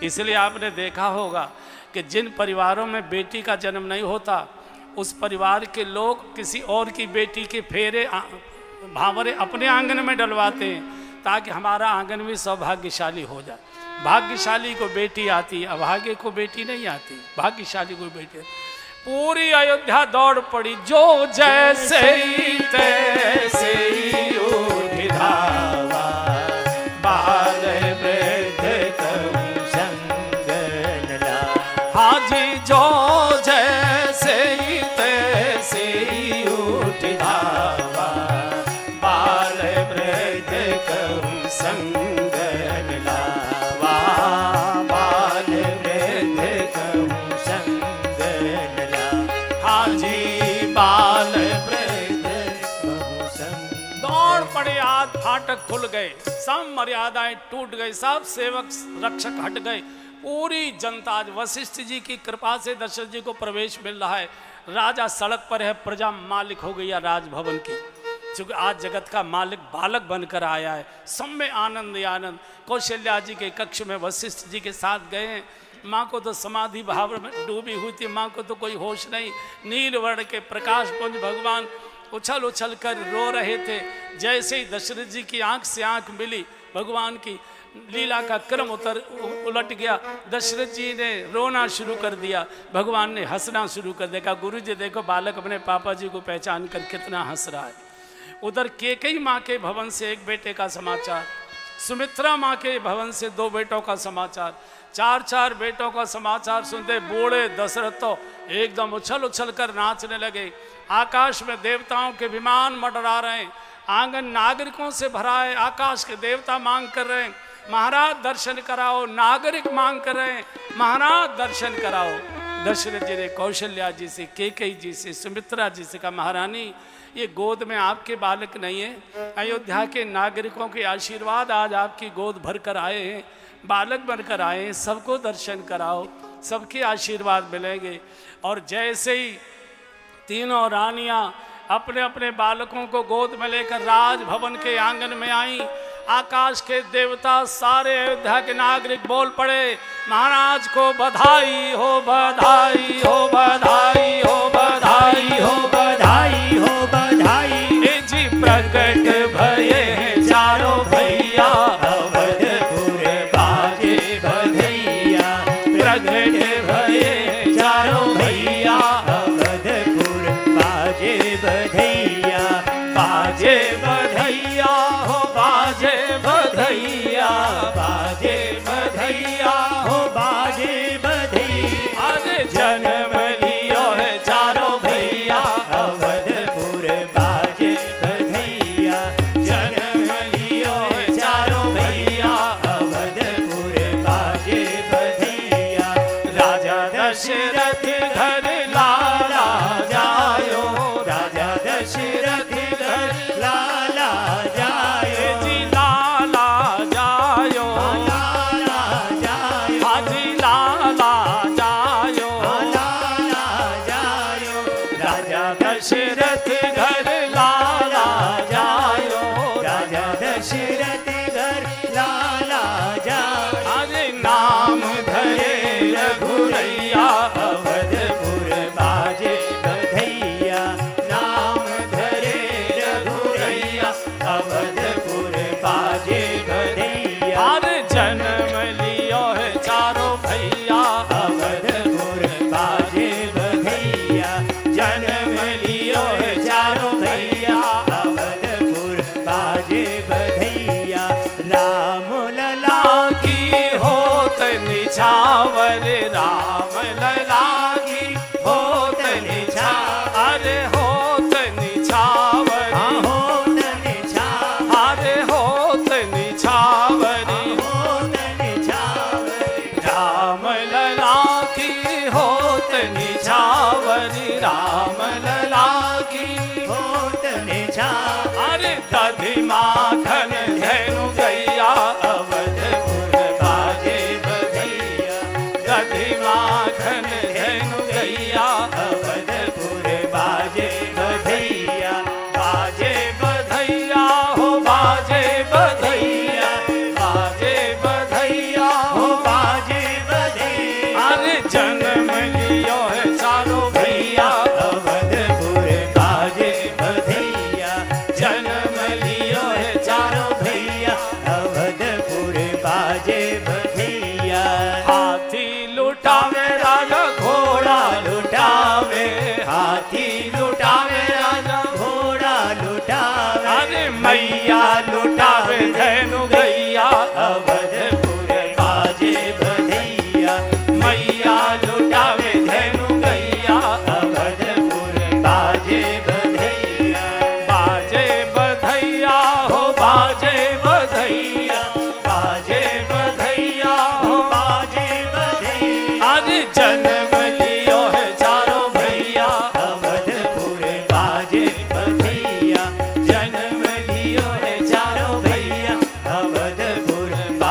[SPEAKER 1] इसलिए आपने देखा होगा कि जिन परिवारों में बेटी का जन्म नहीं होता उस परिवार के लोग किसी और की बेटी के फेरे भावरे अपने आंगन में डलवाते हैं, ताकि हमारा आंगन भी सौभाग्यशाली हो जाए। भाग्यशाली को बेटी आती है, अभागे को बेटी नहीं आती, भाग्यशाली को बेटी। पूरी अयोध्या दौड़ पड़ी, जो जैसे ही तैसे ही उठ धावा, बाल वृद्ध कहूं संग न लावा। हाँ जी, जो जैसे ही तैसे ही उठ धावा, बाल वृद्ध कहूं संग न लावा, बाल वृद्ध कहूं संग न लावा। हाँ जी, बाल वृद्ध कहूं संग। दौड़ पड़े, हाथ फाटक खुल गए, सब मर्यादाएं टूट गई, सब सेवक रक्षक हट गए। पूरी जनता, आज वशिष्ठ जी की कृपा से दशरथ जी को प्रवेश मिल रहा है। राजा सड़क पर है, प्रजा मालिक हो गई है राजभवन की, क्योंकि आज जगत का मालिक बालक बनकर आया है। सब में आनंद ही आनंद। कौशल्या जी के कक्ष में वशिष्ठ जी के साथ गए हैं। माँ को तो समाधि भाव में डूबी हुई थी, माँ को तो कोई होश नहीं। नील वर्ण के प्रकाश पुंज भगवान उछल उछल कर रो रहे थे। जैसे ही दशरथ जी की आंख से आंख मिली, भगवान की लीला का क्रम उलट गया। दशरथ जी ने रोना शुरू कर दिया, भगवान ने हंसना शुरू कर दिया। गुरु जी देखो बालक अपने पापा जी को पहचान कर कितना हंस रहा है। उधर केकई माँ के भवन से 1 बेटे का समाचार, सुमित्रा माँ के भवन से 2 बेटों का समाचार, 4 बेटों का समाचार सुनते बूढ़े दशरथ तो एकदम उछल उछल कर नाचने लगे। आकाश में देवताओं के विमान मंडरा रहे हैं, आंगन नागरिकों से भरा है। आकाश के देवता मांग कर रहे हैं, महाराज दर्शन कराओ। नागरिक मांग कर रहे हैं, महाराज दर्शन कराओ। दशरथ जी ने कौशल्या जी से, केकई जी से, सुमित्रा जी से कहा, महारानी ये गोद में आपके बालक नहीं है, अयोध्या के नागरिकों के आशीर्वाद आज आपकी गोद भर कर आए हैं, बालक बनकर आए हैं, सबको दर्शन कराओ, सबके आशीर्वाद मिलेंगे। और जैसे ही तीनों रानियां अपने अपने बालकों को गोद में लेकर राजभवन के आंगन में आईं, आकाश के देवता सारे अयोध्या के नागरिक बोल पड़े, महाराज को बधाई हो, बधाई हो, बधाई हो, बधाई हो,
[SPEAKER 2] बधाई हो बधाई।
[SPEAKER 1] ए जी प्रकट भये हैं चारों भैया,
[SPEAKER 2] अवधपुर बाजे बधैया,
[SPEAKER 1] प्रकट भये हैं चारों भैया,
[SPEAKER 2] अवधपुर बाजे बधैया,
[SPEAKER 1] बाजे बधैया हो, बाजे बधैया,
[SPEAKER 2] बाजे बधैया हो बाजे बधैया।
[SPEAKER 1] अरे जन्म लियो है चारों भैया,
[SPEAKER 2] अवधपुर बाजे बधैया, जन्म लियो है चारों भैया, अवधपुर बाजे बधैया।
[SPEAKER 1] राजा दशरथ घर लाला जायो,
[SPEAKER 2] राजा दशरथ घर लाला जायो,
[SPEAKER 1] जी लाला जायो,
[SPEAKER 2] लाला जायो,
[SPEAKER 1] हाजी लाला जायो,
[SPEAKER 2] लाला जायो। राजा
[SPEAKER 1] दशरथ घर लाला जायो,
[SPEAKER 2] राजा दशरथ घर लाला जायो।
[SPEAKER 1] अरे नाम धरे रघुरैया,
[SPEAKER 2] अवधपुर बाजे बधैया, नाम धरे रघुरैया, अवधपुर बाजे बधैया।
[SPEAKER 1] अरे जन्म लियो है चारों भैया,
[SPEAKER 2] अवधपुर बाजे बधैया, जन्म लियो है चारों भैया, अवधपुर बाजे बधैया। राम लला
[SPEAKER 1] की होत निछावर, राम लला की होत निछावर, अरे होत निछावर,
[SPEAKER 2] होत निछावर,
[SPEAKER 1] अरे होत निछावरी,
[SPEAKER 2] होत निछावर।
[SPEAKER 1] राम लला की होत निछावरी, राम लला की
[SPEAKER 2] होत निछावर।
[SPEAKER 1] अरे दधि माखन धेनु गैया,
[SPEAKER 2] अवधपुर बाजे बधैया,
[SPEAKER 1] दधि माखन धेनु गैया,
[SPEAKER 2] अवधपुर बाजे बधैया,
[SPEAKER 1] बाजे बधैया हो, बाजे बधैया, बाजे बधैया
[SPEAKER 2] हो
[SPEAKER 1] हो,
[SPEAKER 2] बाजे बधैया।
[SPEAKER 1] अरे जन्म लियो है चारों भैया,
[SPEAKER 2] अवधपुर बाजे बधैया,
[SPEAKER 1] जन्म लियो है
[SPEAKER 2] चारों भैया, अवधपुर बाजे बधैया।
[SPEAKER 1] हाथी लुटावे राजा घोड़ा लुटावे,
[SPEAKER 2] हाथी
[SPEAKER 1] लुटावे राजा,
[SPEAKER 2] घोड़ा लुटावे,
[SPEAKER 1] अरे मैया लुटावे